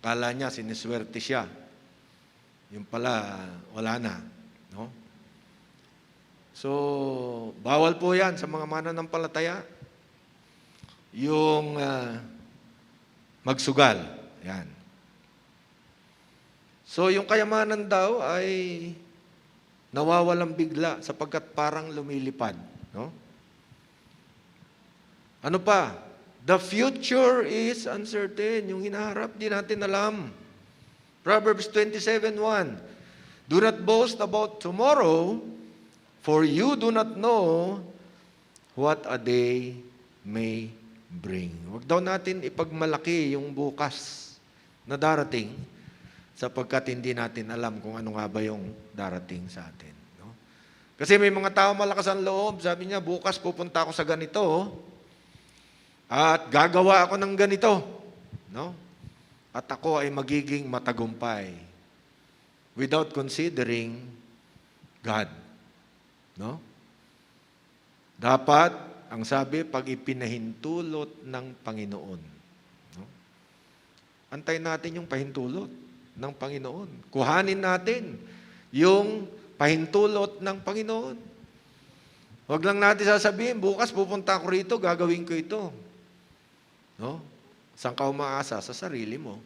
E: Kala niya, siniswerte siya. Yung pala, wala na. No? So, bawal po yan sa mga mananampalataya. Yung magsugal. Yan. So yung kayamanan daw ay nawawalang bigla sapagkat parang lumilipad. No? Ano pa? The future is uncertain. Yung hinaharap, di natin alam. Proverbs 27:1. Do not boast about tomorrow, for you do not know what a day may bring. Huwag daw natin ipagmalaki yung bukas na darating sapagkat hindi natin alam kung ano nga ba yung darating sa atin. No? Kasi may mga tao malakas ang loob. Sabi niya, bukas pupunta ako sa ganito at gagawa ako ng ganito. No? At ako ay magiging matagumpay without considering God. No? Dapat, ang sabi, pag ipinahintulot ng Panginoon. No? Antayin natin yung pahintulot ng Panginoon. Kuhanin natin yung pahintulot ng Panginoon. Huwag lang natin sasabihin, bukas pupunta ako rito, gagawin ko ito. No? Saan ka umaasa? Sa sarili mo.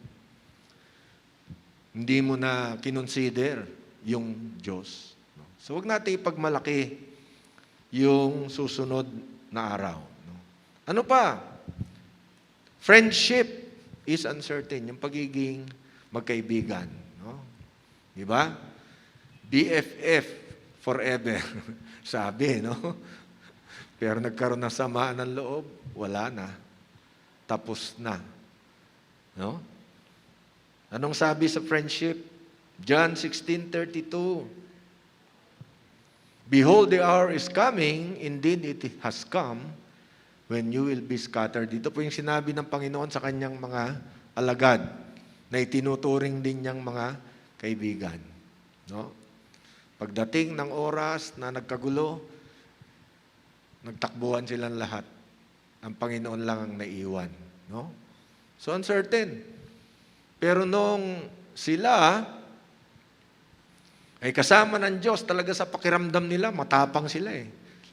E: Hindi mo na kinonsider yung Diyos. No? So huwag natin ipagmalaki yung susunod na araw. No? Ano pa? Friendship is uncertain. Yung pagiging magkaibigan. No? Di ba? BFF forever. Sabi, no? Pero nagkaroon ng samaan ng loob, wala na. Tapos na. No? Anong sabi sa friendship? John 16:32. Behold, the hour is coming, indeed it has come, when you will be scattered. Dito po yung sinabi ng Panginoon sa kanyang mga alagad na itinuturing din niyang mga kaibigan. No? Pagdating ng oras na nagkagulo, nagtakbuhan silang lahat. Ang Panginoon lang ang naiwan. No? So uncertain. Pero nung sila ay kasama ng Diyos, talaga sa pakiramdam nila, matapang sila eh.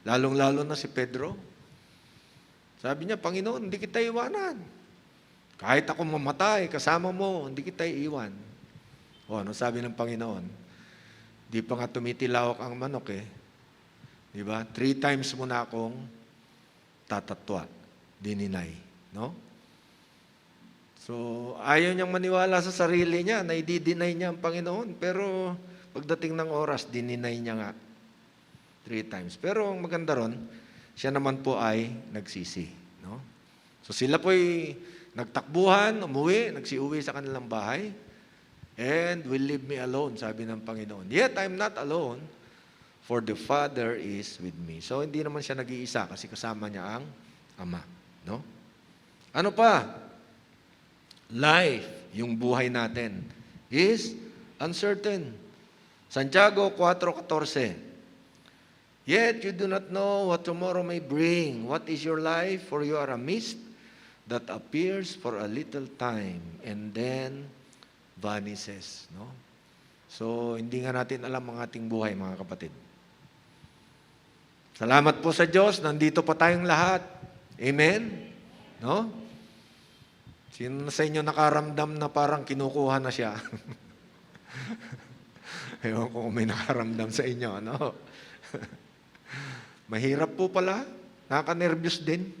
E: Lalong-lalo na si Pedro. Sabi niya, Panginoon, hindi kita iwanan. Kahit ako mamatay, kasama mo, hindi kita iiwan. O, ano sabi ng Panginoon? Di pa nga tumitilawak ang manok eh. Di ba? 3 times mo na akong tatatwa, dininay. No? So, ayaw niyang maniwala sa sarili niya na i-deny niya ang Panginoon. Pero, pagdating ng oras, dininay niya nga 3 times. Pero, ang maganda ron, siya naman po ay nagsisi. No? So, sila po ay nagtakbuhan, umuwi, nagsiuwi sa kanilang bahay. And will leave me alone, sabi ng Panginoon. Yet, I'm not alone, for the Father is with me. So, hindi naman siya nag-iisa kasi kasama niya ang Ama. No? Ano pa? Life, yung buhay natin, is uncertain. Santiago 4:14. Yet you do not know what tomorrow may bring. What is your life? For you are a mist that appears for a little time and then vanishes. No? So, hindi nga natin alam ang ating buhay, mga kapatid. Salamat po sa Diyos, nandito pa tayong lahat. Amen? No? Sino sa inyo nakaramdam na parang kinukuha na siya? Ewan ko kung may nakaramdam sa inyo, no? Mahirap po pala. Nakaka-nervous din.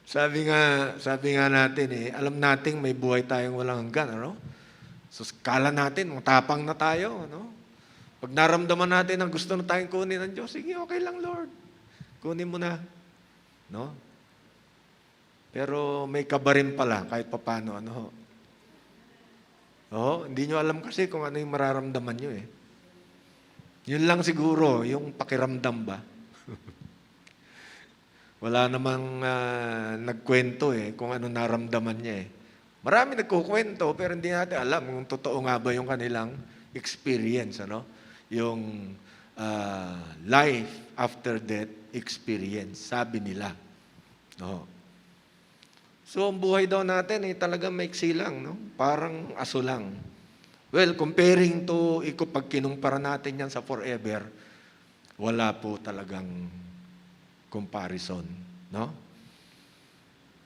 E: Sabi nga natin alam nating may buhay tayong walang hanggan, ano? So, kala natin, matapang na tayo, no? Pag naramdaman natin ang gusto na tayong kunin ng Diyos, sige, okay lang, Lord. Kunin mo na. No? Pero may kaba rin pala, kahit papano, ano? Hindi nyo alam kasi kung ano yung mararamdaman nyo eh. Yun lang siguro, yung pakiramdam ba? Wala namang nagkwento kung ano naramdaman niya eh. Marami nagkukwento, pero hindi natin alam kung totoo nga ba yung kanilang experience, ano? Yung life after death experience, sabi nila. No? So, ang buhay daw natin talagang maiksi lang, no? Parang aso lang. Well, comparing to, pag kinumpara natin yan sa forever, wala po talagang comparison, no?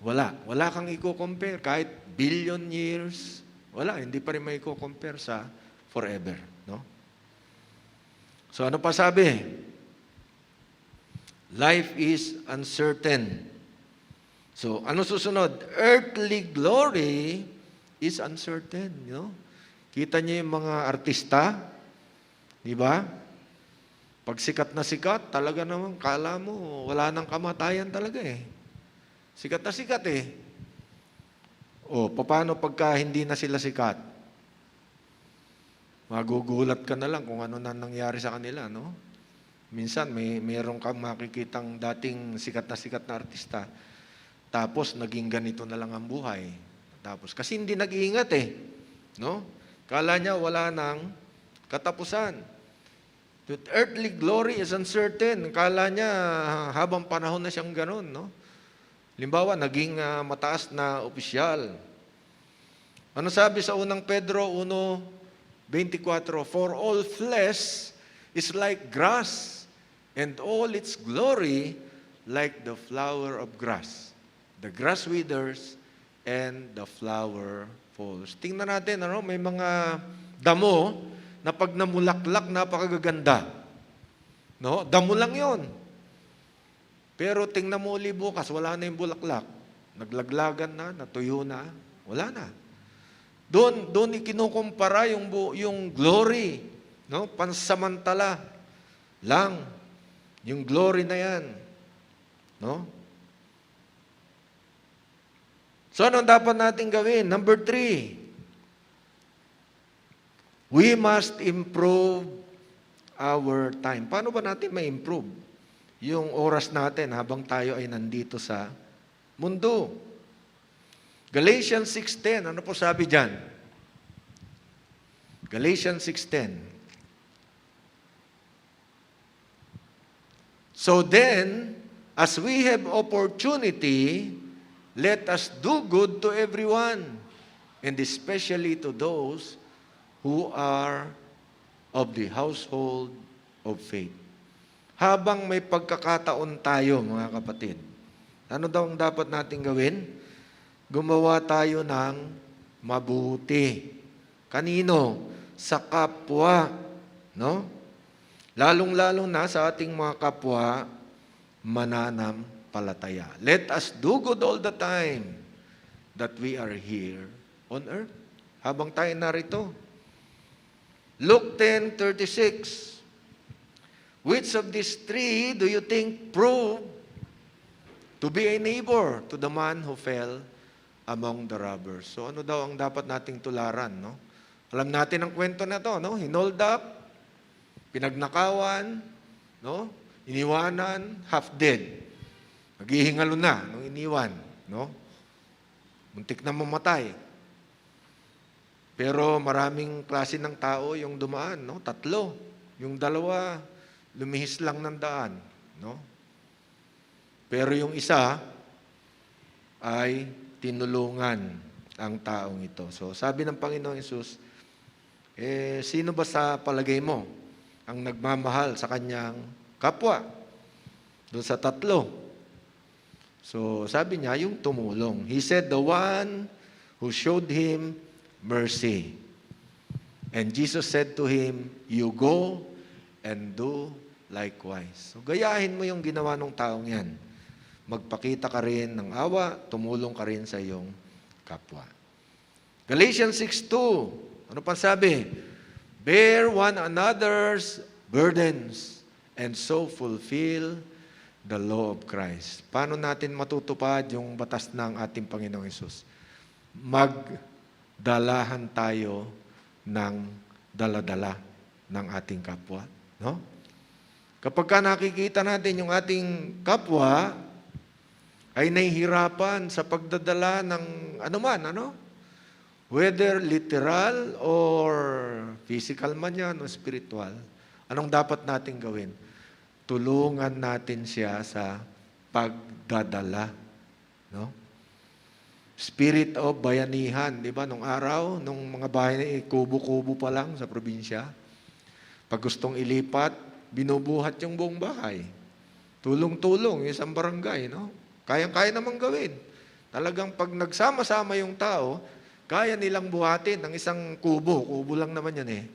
E: Wala kang i-compare. Kahit billion years, wala, hindi pa rin may compare sa forever. No? So ano pa sabi? Life is uncertain. So ano susunod? Earthly glory is uncertain. You know? Kita niyo yung mga artista, di ba? Pag sikat na sikat, talaga naman, kala mo, wala nang kamatayan talaga eh. Sikat na sikat eh. O, paano pagka hindi na sila sikat? Magugulat ka na lang kung ano na nangyari sa kanila, no? Minsan, mayroon kang makikitang dating sikat na artista, tapos naging ganito na lang ang buhay. Tapos, kasi hindi nag-iingat eh. No? Kala niya wala nang katapusan. That earthly glory is uncertain. Kala niya habang panahon na siyang ganun, no? Limbawa, naging mataas na opisyal. Ano sabi sa unang Pedro 1:24? For all flesh is like grass, and all its glory like the flower of grass. The grass withers, and the flower falls. Tingnan natin, may mga damo na pag namulaklak, napakagaganda. No? Damo lang yon. Pero tingnan mo uli bukas, wala na yung bulaklak. Naglaglagan na, natuyo na, wala na. Doon ikinukumpara yung glory, no? Pansamantala lang. Yung glory na yan. No? So, ano dapat natin gawin? Number 3, we must improve our time. Paano ba natin ma-improve yung oras natin habang tayo ay nandito sa mundo? Galatians 6:10, ano po sabi dyan? Galatians 6:10. So then, as we have opportunity, let us do good to everyone, and especially to those who are of the household of faith. Habang may pagkakataon tayo, mga kapatid, ano daw ang dapat natin gawin? Gumawa tayo ng mabuti. Kanino? Sa kapwa. No? Lalong-lalong na sa ating mga kapwa, mananampalataya. Let us do good all the time that we are here on earth. Habang tayo narito. Luke 10:36. Which of these three do you think proved to be a neighbor to the man who fell among the robbers? So ano daw ang dapat nating tularan, no? Alam natin ang kwento na to, no? Hinold up, pinagnakawan, no? Iniwanan, half dead. Naghihingalo na nung iniwan, no? Muntik na mamatay. Pero maraming klase ng tao yung dumaan, no? 3. Yung 2, lumihis lang ng daan, no? Pero yung isa ay tinulungan ang taong ito. So sabi ng Panginoong Hesus, sino ba sa palagay mo ang nagmamahal sa kanyang kapwa? Doon sa 3. So sabi niya, yung tumulong. He said, the one who showed him mercy. And Jesus said to him, you go and do likewise. So gayahin mo yung ginawa ng taong yan. Magpakita ka rin ng awa, tumulong ka rin sa iyong kapwa. Galatians 6:2. Ano pa sabi? Bear one another's burdens and so fulfill the law of Christ. Paano natin matutupad yung batas ng ating Panginoong Hesus? Magdalahan tayo ng daladala ng ating kapwa. No? Kapag ka nakikita natin yung ating kapwa ay nahihirapan sa pagdadala ng anuman, whether literal or physical man yan o spiritual, anong dapat natin gawin? Tulungan natin siya sa pagdadala. No? Spirit of bayanihan, di ba? Nung araw, nung mga bahay kubo-kubo pa lang sa probinsya, pag gustong ilipat, binubuhat yung buong bahay. Tulong-tulong, yung isang barangay, no? Kayang-kaya namang gawin. Talagang pag nagsama-sama yung tao, kaya nilang buhatin ng isang kubo. Kubo lang naman yan eh.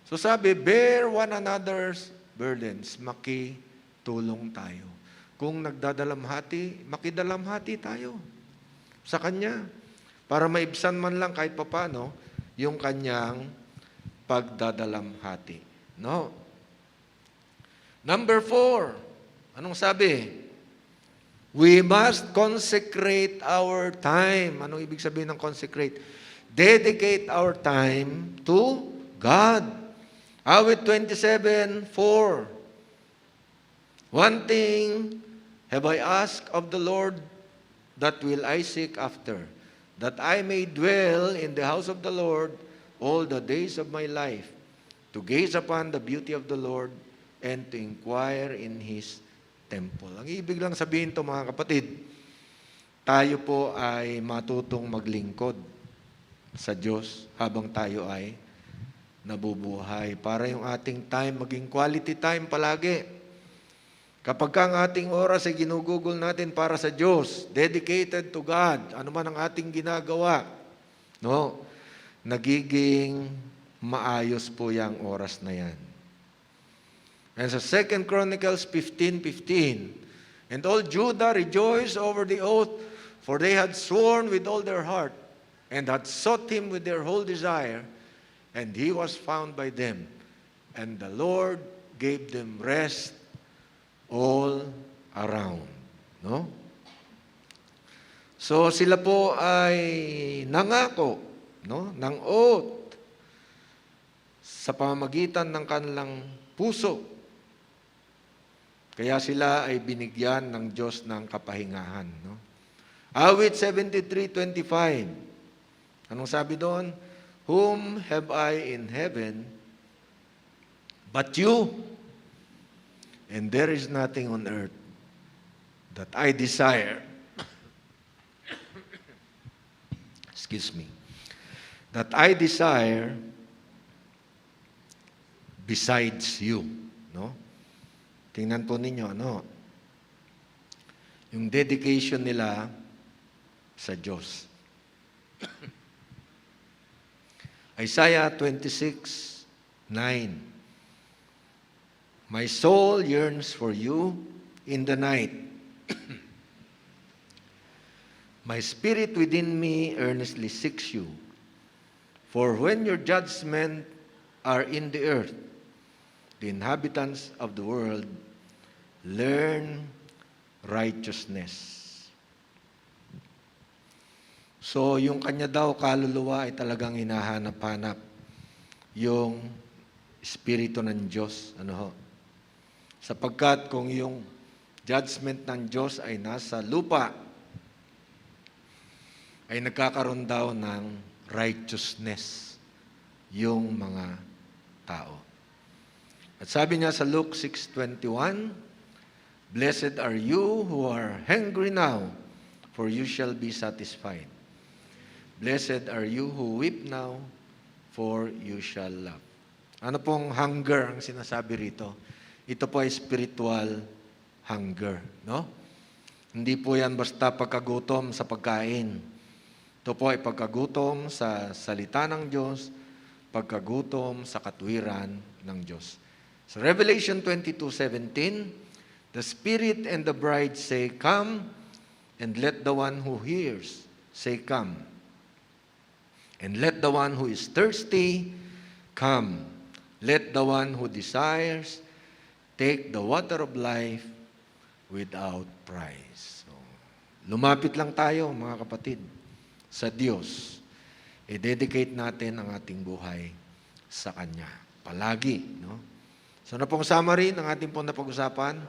E: So sabi, bear one another's burdens. Makitulong tayo. Kung nagdadalamhati, makidalamhati tayo sa Kanya. Para maibsan man lang kahit papano yung Kanyang pagdadalamhati. No? Number 4. Anong sabi? We must consecrate our time. Anong ibig sabihin ng consecrate? Dedicate our time to God. Awit 27:4. One thing have I asked of the Lord, that will I seek after, that I may dwell in the house of the Lord all the days of my life, to gaze upon the beauty of the Lord and to inquire in His temple. Ang ibig lang sabihin to mga kapatid, tayo po ay matutong maglingkod sa Diyos habang tayo ay nabubuhay. Para yung ating time maging quality time palagi. Kapag ang ating oras ay ginugugol natin para sa Diyos, dedicated to God, ano man ang ating ginagawa, no, nagiging maayos po yung oras na yan. And sa 2 Chronicles 15:15, and all Judah rejoiced over the oath, for they had sworn with all their heart, and had sought Him with their whole desire, and He was found by them, and the Lord gave them rest all around. No? So sila po ay nangako, no, ng oath sa pamamagitan ng kanilang puso. Kaya sila ay binigyan ng Diyos ng kapahingahan. No? Awit 73:25. Anong sabi doon? Whom have I in heaven but you? And there is nothing on earth that I desire. Excuse me. That I desire besides you. No? Tingnan po ninyo, ano? Yung dedication nila sa Diyos. Isaiah 26:9. My soul yearns for you in the night. My spirit within me earnestly seeks you. For when your judgments are in the earth, the inhabitants of the world learn righteousness. So, yung kanya daw kaluluwa ay talagang hinahanap-hanap yung Espiritu ng Diyos. Ano ho? Sapagkat kung yung judgment ng Diyos ay nasa lupa, ay nagkakaroon daw ng righteousness yung mga tao. At sabi niya sa Luke 6:21, Blessed are you who are hungry now, for you shall be satisfied. Blessed are you who weep now, for you shall laugh. Ano pong hunger ang sinasabi rito? Ito po ay spiritual hunger, no? Hindi po yan basta pagkagutom sa pagkain. Ito po ay pagkagutom sa salita ng Diyos, pagkagutom sa katwiran ng Diyos. So Revelation 22:17, the Spirit and the bride say, Come, and let the one who hears say, Come. And let the one who is thirsty come. Let the one who desires take the water of life without price. So, lumapit lang tayo, mga kapatid, sa Diyos. I-dedicate natin ang ating buhay sa Kanya. Palagi, no? So, na pong summary ng ating pong napag-usapan,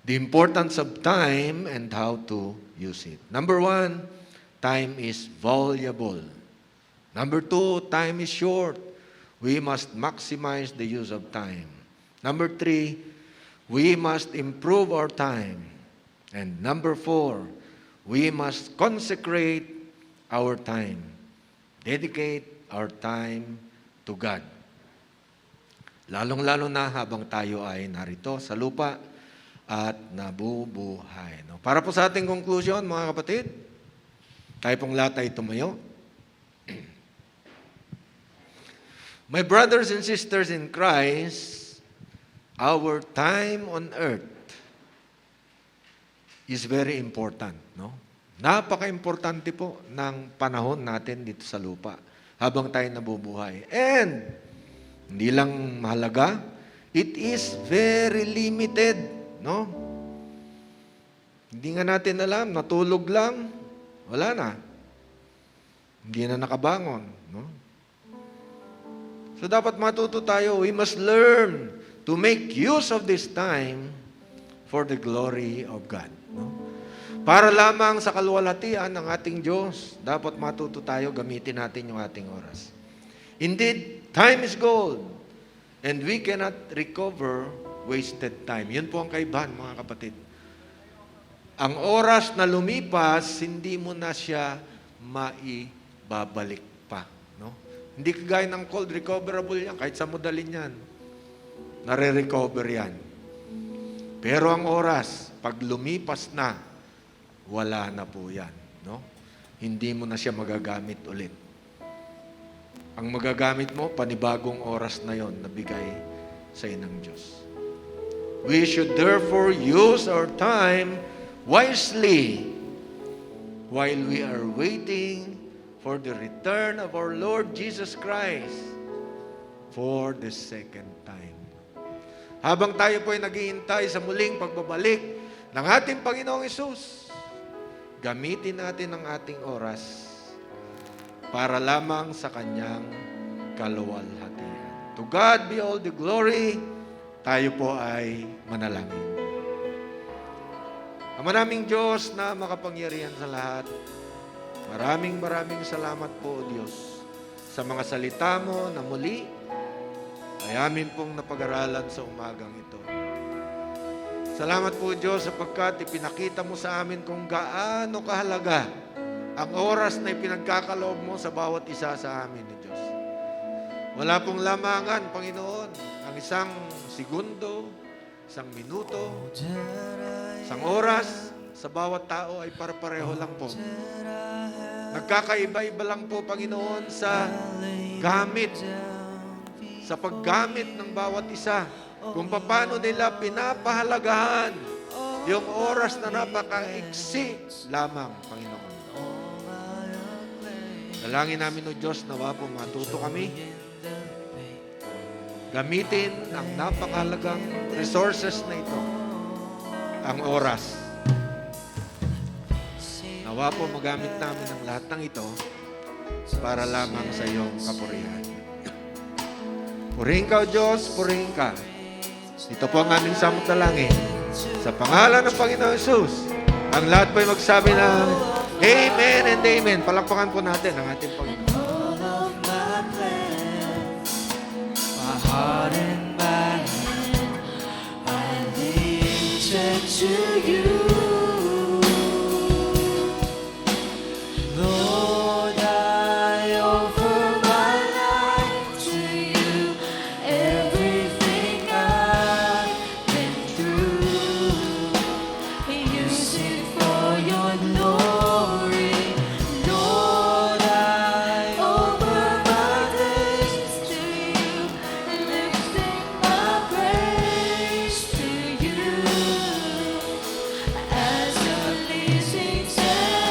E: the importance of time and how to use it. Number 1, time is valuable. Number 2, time is short. We must maximize the use of time. Number 3, we must improve our time. And number 4, we must consecrate our time. Dedicate our time to God. Lalong-lalo na habang tayo ay narito sa lupa at nabubuhay. No? Para po sa ating conclusion, mga kapatid, tayo pong lahat ay tumayo. My brothers and sisters in Christ, our time on earth is very important. No? Napaka-importante po ng panahon natin dito sa lupa habang tayo nabubuhay. And, hindi lang mahalaga, it is very limited. No? Hindi nga natin alam, natulog lang, wala na. Hindi na nakabangon. No? So dapat matuto tayo, we must learn to make use of this time for the glory of God. No? Para lamang sa kaluwalhatian ng ating Diyos, dapat matuto tayo, gamitin natin yung ating oras. Indeed, time is gold, and we cannot recover wasted time. Yun po ang kaibahan, mga kapatid. Ang oras na lumipas, hindi mo na siya maibabalik pa. No? Hindi kagaya ng cold, recoverable yan. Kahit sa mo dalhin yan, nare-recover yan. Pero ang oras, pag lumipas na, wala na po yan. No? Hindi mo na siya magagamit ulit. Ang magagamit mo, panibagong oras na yon na bigay sa ng Diyos. We should therefore use our time wisely while we are waiting for the return of our Lord Jesus Christ for the second time. Habang tayo po ay naghihintay sa muling pagbabalik ng ating Panginoong Hesus, gamitin natin ang ating oras para lamang sa Kanyang kaluwalhatian. To God be all the glory. Tayo po ay manalangin. Ama naming Diyos na makapangyarihan sa lahat, maraming salamat po, Diyos, sa mga salita mo na muli ay amin pong napag-aralan sa umagang ito. Salamat po, Diyos, sapagkat ipinakita mo sa amin kung gaano kahalaga ang oras na ipinagkakaloob mo sa bawat isa sa amin, Diyos. Wala pong lamangan, Panginoon, ang isang segundo, isang minuto, isang oras, sa bawat tao ay para-pareho lang po. Nagkakaiba-iba lang po, Panginoon, sa gamit, sa paggamit ng bawat isa, kung paano nila pinapahalagahan yung oras na napaka-iksi lamang, Panginoon. Dalangin namin, O Diyos, nawa po matuto kami gamitin ang napakahalagang resources na ito, ang oras. Nawa po magamit namin ang lahat ng ito para lamang sa iyong kapurihan. Purihin ka, O Diyos, purihin ka. Ito po ang aming samot na langin. Sa pangalan ng Panginoon Hesus, ang lahat po ay magsabi ng Amen and Amen. Palakpakan po natin ang ating Panginoon.
C: Heart and mind, I lift it to you. Lord, I offer my life to you. Everything I've been through, use it for your glory. Lord, I offer my days to you. Lifting my praise to you as a pleasing sacrifice.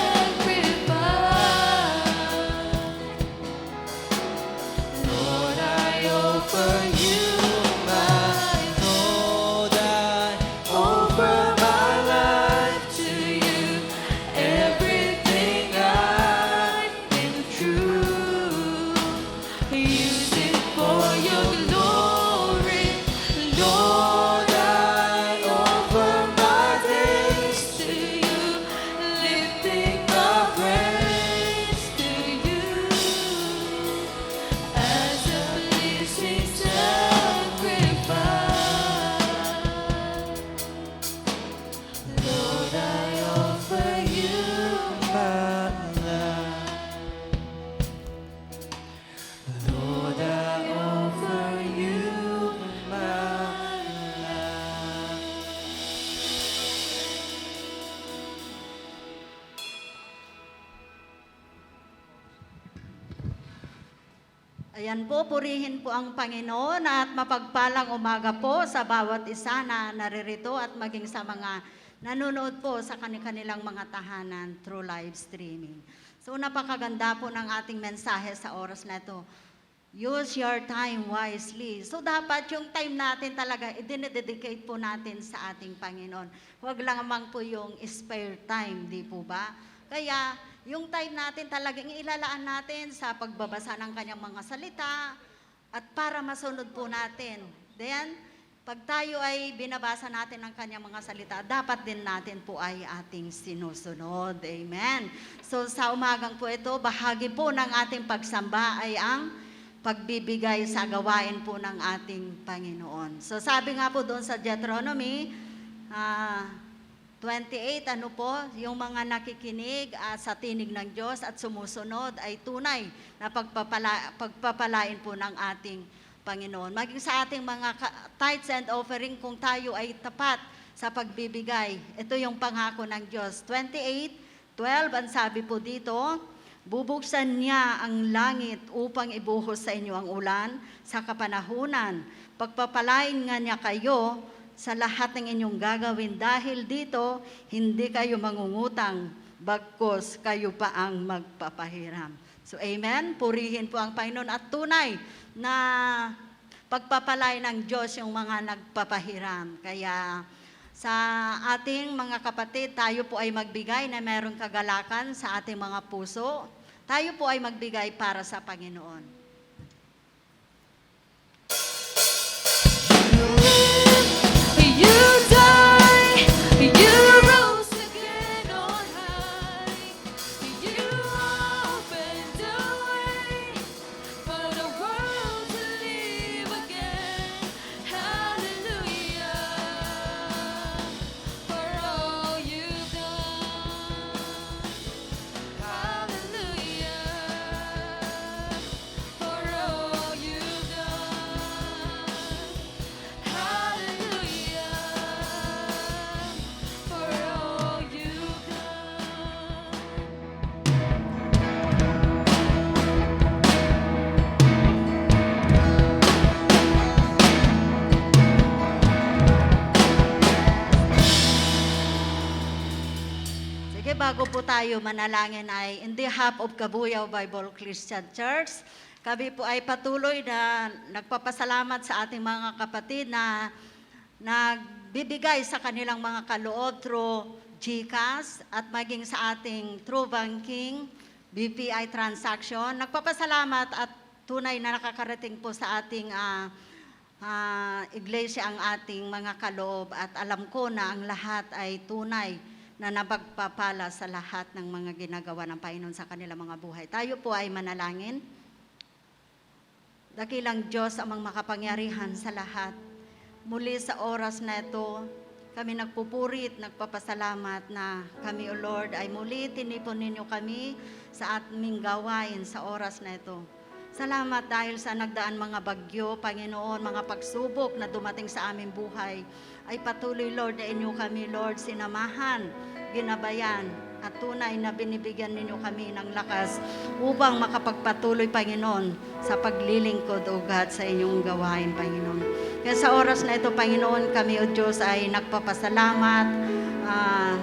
C: Lord, I offer you my Lord, I offer my life to you. Everything I've been through, use it for your glory. Lord, I offer my days to you, lifting my praise to you as a pleasing sacrifice.
F: Ayan po, purihin po ang Panginoon at mapagpalang umaga po sa bawat isa na naririto at maging sa mga nanonood po sa kanilang mga tahanan through live streaming. So napakaganda po ng ating mensahe sa oras na ito. Use your time wisely. So dapat yung time natin talaga, i-dedicate po natin sa ating Panginoon. Huwag lang naman po yung spare time, di po ba? Kaya yung time natin talagang ilalaan natin sa pagbabasa ng kanyang mga salita at para masunod po natin. Then, pag tayo ay binabasa natin ang kanyang mga salita, dapat din natin po ay ating sinusunod. Amen. So sa umagang po ito, bahagi po ng ating pagsamba ay ang pagbibigay sa gawain po ng ating Panginoon. So sabi nga po doon sa Deuteronomy 28, ano po, yung mga nakikinig sa tinig ng Diyos at sumusunod ay tunay na pagpapalain po ng ating Panginoon. Maging sa ating mga tithes and offering, kung tayo ay tapat sa pagbibigay, ito yung pangako ng Diyos. 28:12, ang sabi po dito, bubuksan niya ang langit upang ibuhos sa inyo ang ulan sa kapanahunan. Pagpapalain nga niya kayo sa lahat ng inyong gagawin dahil dito hindi kayo mangungutang, bagkus kayo pa ang magpapahiram. So amen, purihin po ang Panginoon at tunay na pagpapalay ng Diyos yung mga nagpapahiram. Kaya sa ating mga kapatid, tayo po ay magbigay na mayroong kagalakan sa ating mga puso. Tayo po ay magbigay para sa Panginoon.
B: You died, you rose again on high. You opened the way for the world to live again. Hallelujah, for all you've done. Hallelujah, for all you've done. Hallelujah, for all you've done.
F: Sige, bago po tayo manalangin ay in behalf of Kabuyaw Bible Christian Church, kami po ay patuloy na nagpapasalamat sa ating mga kapatid na nagbibigay sa kanilang mga kaloob through GCash at maging sa ating through banking, BPI transaction. Nagpapasalamat at tunay na nakakarating po sa ating iglesia ang ating mga kaloob at alam ko na ang lahat ay tunay na napagpapala sa lahat ng mga ginagawa ng Panginoon sa kanilang mga buhay. Tayo po ay manalangin. Dakilang Diyos amang makapangyarihan sa lahat. Muli sa oras na ito, kami nagpupurit, nagpapasalamat na kami, O Lord, ay muli tinipon ninyo kami sa aming gawain sa oras na ito. Salamat dahil sa nagdaan mga bagyo, Panginoon, mga pagsubok na dumating sa aming buhay, ay patuloy, Lord, na inyo kami, Lord, sinamahan, ginabayan, at tunay na binibigyan ninyo kami ng lakas upang makapagpatuloy, Panginoon, sa paglilingkod, O God, sa inyong gawain, Panginoon. Kaya sa oras na ito, Panginoon, kami, O Diyos, ay nagpapasalamat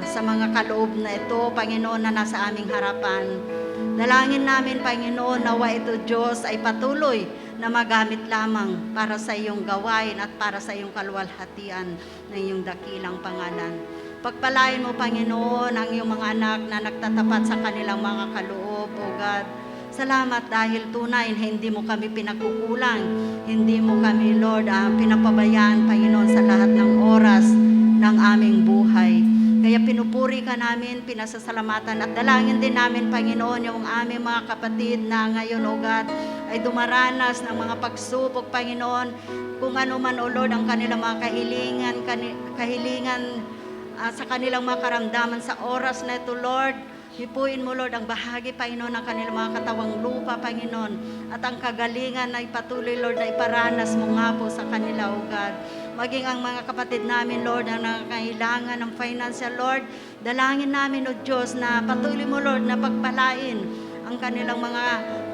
F: sa mga kaloob na ito, Panginoon, na nasa aming harapan. Dalangin namin, Panginoon, nawa ito, Diyos, ay patuloy na magamit lamang para sa iyong gawain at para sa iyong kaluwalhatian ng iyong dakilang pangalan. Pagpalain mo, Panginoon, ang iyong mga anak na nagtatapat sa kanilang mga kaloob, O God. Salamat dahil tunay na hindi mo kami pinagkukulang, hindi mo kami, Lord, pinapabayaan, Panginoon, sa lahat ng oras ng aming buhay. Kaya pinupuri ka namin, pinasasalamatan at dalangin din namin, Panginoon, yung aming mga kapatid na ngayon, O God, ay dumaranas ng mga pagsubok, Panginoon, kung ano man, O Lord, ang kanilang mga kahilingan sa kanilang mga karamdaman sa oras na ito, Lord. Hipuin mo, Lord, ang bahagi, Panginoon, ng kanilang mga katawang lupa, Panginoon. At ang kagalingan ay patuloy, Lord, na iparanas mo nga po sa kanila, O God. Maging ang mga kapatid namin, Lord, na nangangailangan ng financial, Lord, dalangin namin, O Diyos, na patuloy mo, Lord, na pagpalain ang kanilang mga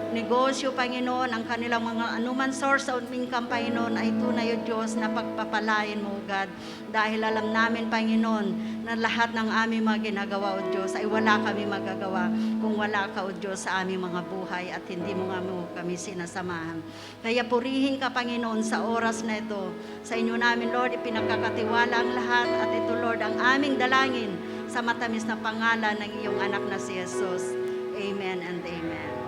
F: negosyo, Panginoon, ang kanilang mga anuman source of income, Panginoon, ay tunay, O Diyos, na pagpapalain mo, God. Dahil alam namin, Panginoon, na lahat ng aming mga ginagawa, O Diyos, ay wala kami magagawa kung wala ka, O Diyos, sa aming mga buhay at hindi mo nga mo kami sinasamahan. Kaya purihin ka, Panginoon, sa oras na ito. Sa inyo namin, Lord, ipinagkakatiwala ang lahat at ito, Lord, ang aming dalangin sa matamis na pangalan ng iyong anak na si Jesus. Amen and amen.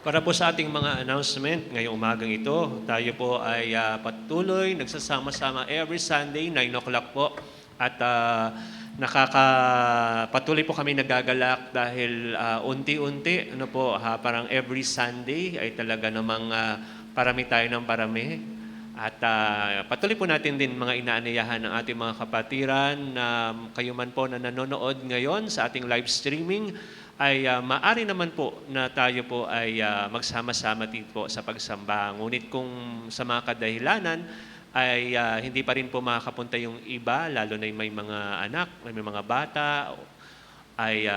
G: Para po sa ating mga announcement ngayong umagang ito, tayo po ay patuloy nagsasama-sama every Sunday, 9 o'clock po. At patuloy po kami nagagalak dahil unti-unti, parang every Sunday ay talaga namang parami tayo ng parami. At patuloy po natin din mga inaaniyahan ng ating mga kapatiran na kayo man po na nanonood ngayon sa ating live streaming, ay maaari naman po na tayo po ay magsama-sama dito po sa pagsamba. Ngunit kung sa mga kadahilanan ay hindi pa rin po makakapunta yung iba, lalo na yung may mga anak, may mga bata, ay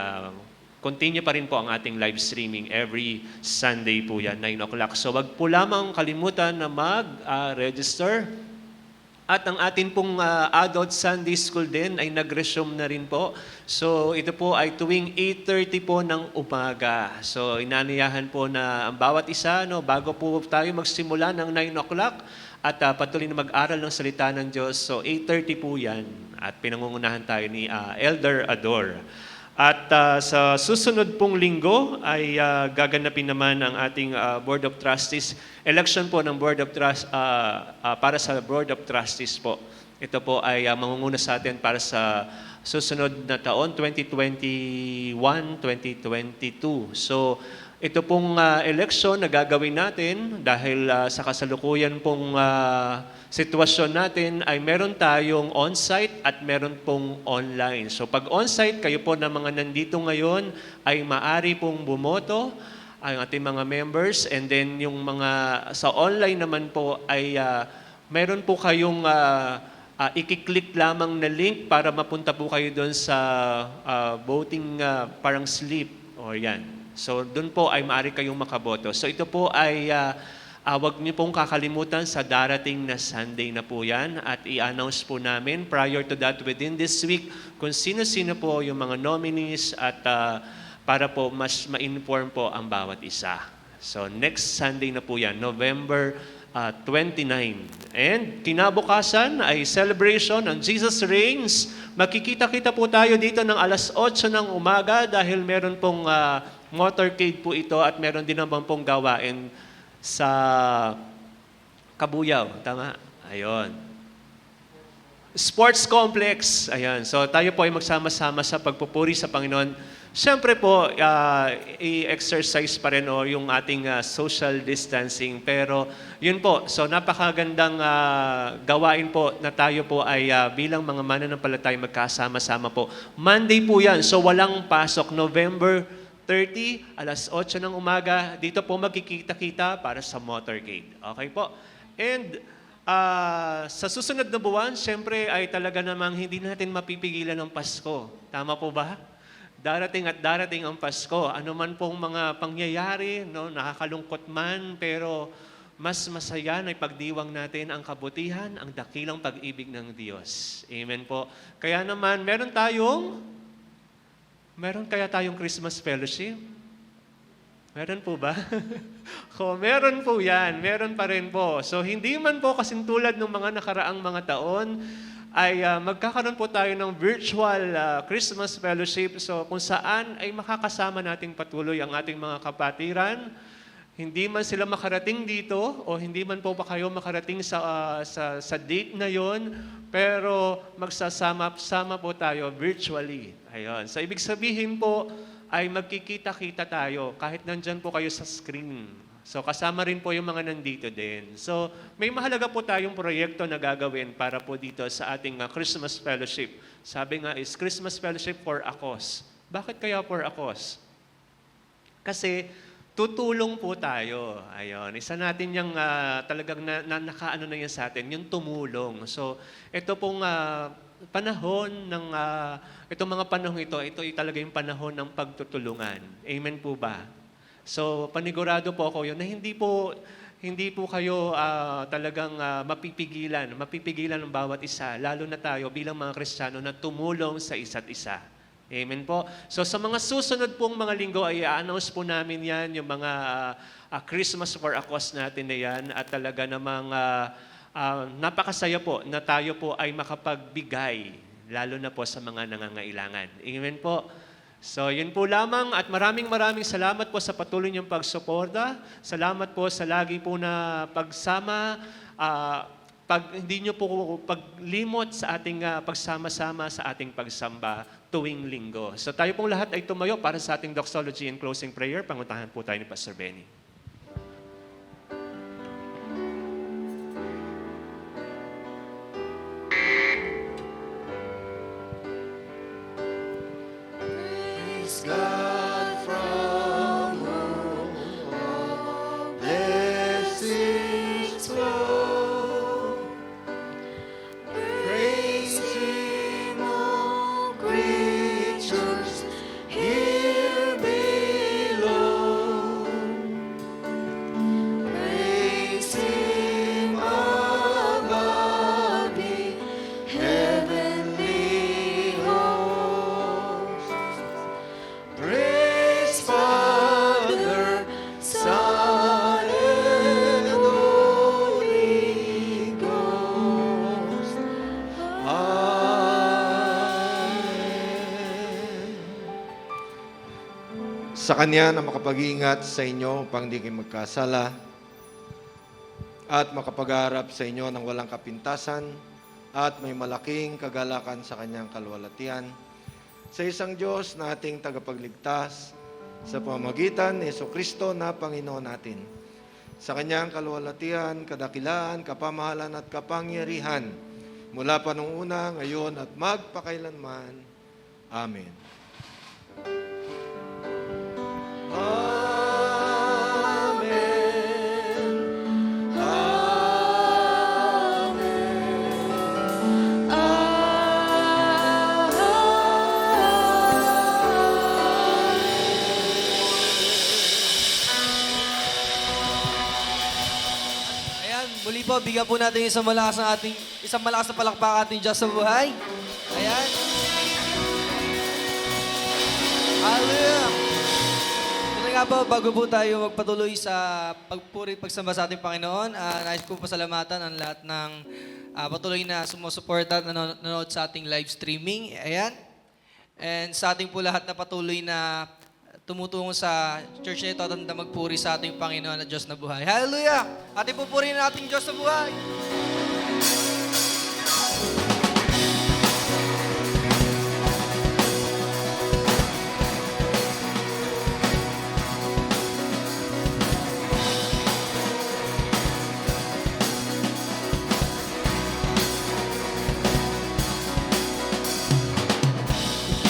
G: continue pa rin po ang ating live streaming every Sunday po yan, 9 o'clock. So wag po lamang kalimutan na mag-register. At ang atin pong adult Sunday School din ay nag-resume na rin po. So ito po ay tuwing 8:30 po ng umaga. So inaniyahan po na ang bawat isa, bago po tayo magsimula ng 9 o'clock at patuloy na mag-aral ng salita ng Diyos. So 8:30 po yan at pinangungunahan tayo ni Elder Ador. At sa susunod pong linggo ay gaganapin naman ang ating Board of Trustees. Election po ng Board of para sa Board of Trustees po. Ito po ay mangunguna sa atin para sa susunod na taon, 2021-2022. So ito pong election na gagawin natin dahil sa kasalukuyan pong sitwasyon natin ay meron tayong on-site at meron pong online. So pag on-site, kayo po na mga nandito ngayon ay maari pong bumoto ang ating mga members, and then yung mga sa online naman po ay meron po kayong i-click lamang na link para mapunta po kayo doon sa voting parang slip o yan. So doon po ay maaari kayong makaboto. So ito po ay wag niyo pong kakalimutan sa darating na Sunday na po yan at i-announce po namin prior to that within this week kung sino-sino po yung mga nominees at para po mas ma-inform po ang bawat isa. So next Sunday na po yan, November 29. And kinabukasan ay celebration ng Jesus Reigns. Makikita-kita po tayo dito ng alas 8 ng umaga dahil meron pong motorcade po ito at meron din naman pong gawain sa Kabuyaw. Tama? Ayun. Sports complex. Ayan. So tayo po ay magsama-sama sa pagpupuri sa Panginoon. Siyempre po, i-exercise pa rin yung ating social distancing. Pero yun po, so napakagandang gawain po na tayo po ay bilang mga mananampalataya magkasama-sama po. Monday po yan, so walang pasok. November 30, alas 8 ng umaga, dito po magkikita-kita para sa motorcade. Okay po? And sa susunod na buwan, siyempre ay talaga namang hindi natin mapipigilan ng Pasko. Tama po ba? Darating at darating ang Pasko. Ano man pong mga pangyayari, nakakalungkot man, pero mas masaya na ipagdiwang natin ang kabutihan, ang dakilang pag-ibig ng Diyos. Amen po. Kaya naman, meron kaya tayong Christmas fellowship? Meron po ba? Meron po yan. Meron pa rin po. So, hindi man po kasing tulad ng mga nakaraang mga taon, ay magkakaroon po tayo ng virtual Christmas fellowship. So, kung saan ay makakasama nating patuloy ang ating mga kapatiran. Hindi man sila makarating dito o hindi man po pa kayo makarating sa date na yon, pero magsasama-sama po tayo virtually. Ayun. So, ibig sabihin po ay magkikita-kita tayo kahit nandyan po kayo sa screen. So, kasama rin po yung mga nandito din. So, may mahalaga po tayong proyekto na gagawin para po dito sa ating Christmas Fellowship. Sabi nga is Christmas Fellowship for a cause. Bakit kaya for a cause? Kasi tutulong po tayo. Ayun, isa natin yung talagang nakaano na yan sa atin, yung tumulong. So, ito pong panahon ng, itong mga panahon ito ay talaga yung panahon ng pagtutulungan. Amen po ba? So, panigurado po ako yun na hindi po kayo talagang mapipigilan ng bawat isa, lalo na tayo bilang mga Kristiyano na tumulong sa isa't isa. Amen po. So sa mga susunod pong mga linggo ay i-announce po namin yan, yung mga Christmas for a Cause natin na yan, at talaga namang napakasaya po na tayo po ay makapagbigay, lalo na po sa mga nangangailangan. Amen po. So yun po lamang, at maraming salamat po sa patuloy niyong pagsuporta. Salamat po sa lagi po na pagsama, hindi niyo po paglimot sa ating pagsama-sama sa ating pagsamba tuwing linggo. So tayo pong lahat ay tumayo para sa ating doxology and closing prayer. Panguntahan po tayo ni Pastor Benny.
C: Praise God from whom all blessings flow. Praise Him, all creatures here below. Praise Him above the heavenly hosts. Praise Father, Son, and Holy Ghost. Amen.
E: Sa Kanya na makapag-iingat sa inyo upang di kayo magkasala at makapag-harap sa inyo ng walang kapintasan at may malaking kagalakan sa Kanyang kalwalatian, sa isang Diyos na ating tagapagligtas sa pamamagitan ni Jesucristo na Panginoon natin. Sa Kanyang kalwalatian, kadakilaan, kapamahalan at kapangyarihan mula pa nung una, ngayon at magpakailanman. Amen. Amen.
A: Ayan, muli po, bigyan po natin isang malakas na palakpak ating Diyos sa buhay. Ayan. Hallelujah. Ito nga po, bago po tayo magpatuloy sa pagpuri, pagsamba sa ating Panginoon, nais ko pasalamatan ang lahat ng patuloy na sumusuporta at nanonood sa ating live streaming. Ayan. And sa ating po lahat na patuloy na tumutungo sa church na ito at magpuri sa ating Panginoon at Diyos na buhay. Hallelujah! Ating pupurihin ang ating Diyos na buhay.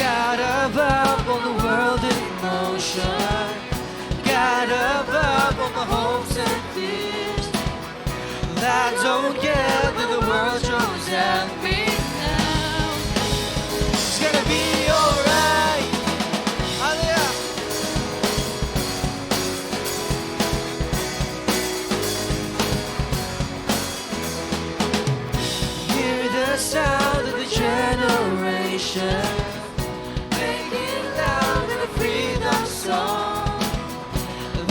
A: God above all the world in motion, God above all my hopes and fears. I don't care that the world throws at me now. It's gonna be alright. Hallelujah. Hear the sound of the generation.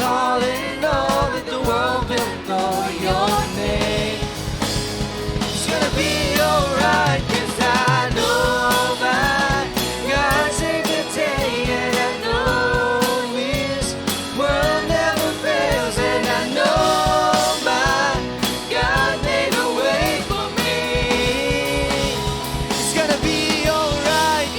A: All in all, that the world will know your name. It's gonna be alright, 'cause I know my God's in the day, and I know His word never fails, and I know my God made a way for me. It's gonna be alright,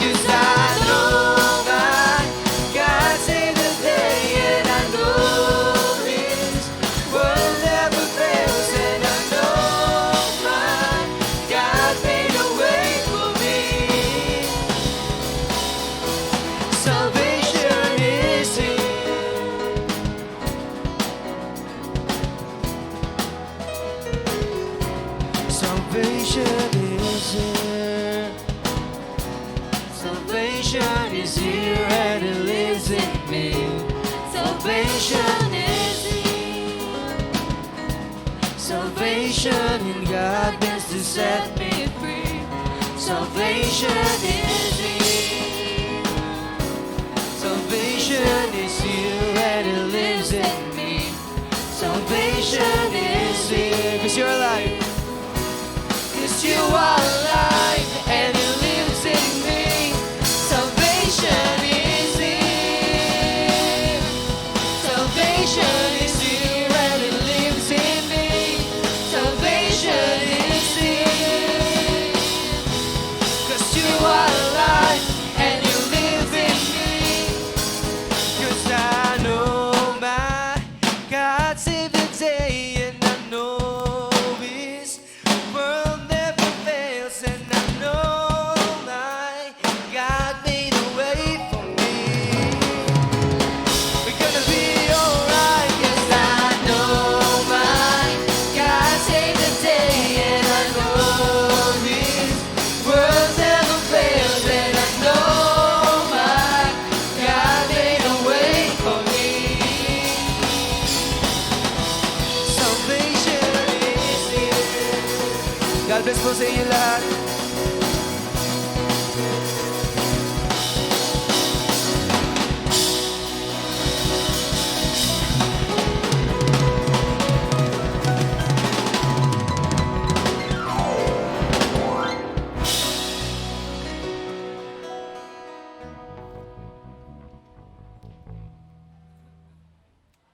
C: set me free. Salvation is here. Salvation is here and it lives in me. Salvation is here. 'Cause you're alive. 'Cause you are alive and it lives in me. Salvation is here. Salvation is here and it lives in me. Salvation is here. 'Cause you are alive and you live in me. 'Cause I know my God saved the day, and I know His world never fails, and I know my God made a way for me. We're gonna be alright, 'cause I know my God saved the day, and I know His world never fails, and I know my God made a way for me. Salvation is here. God bless po sa inyo lahat.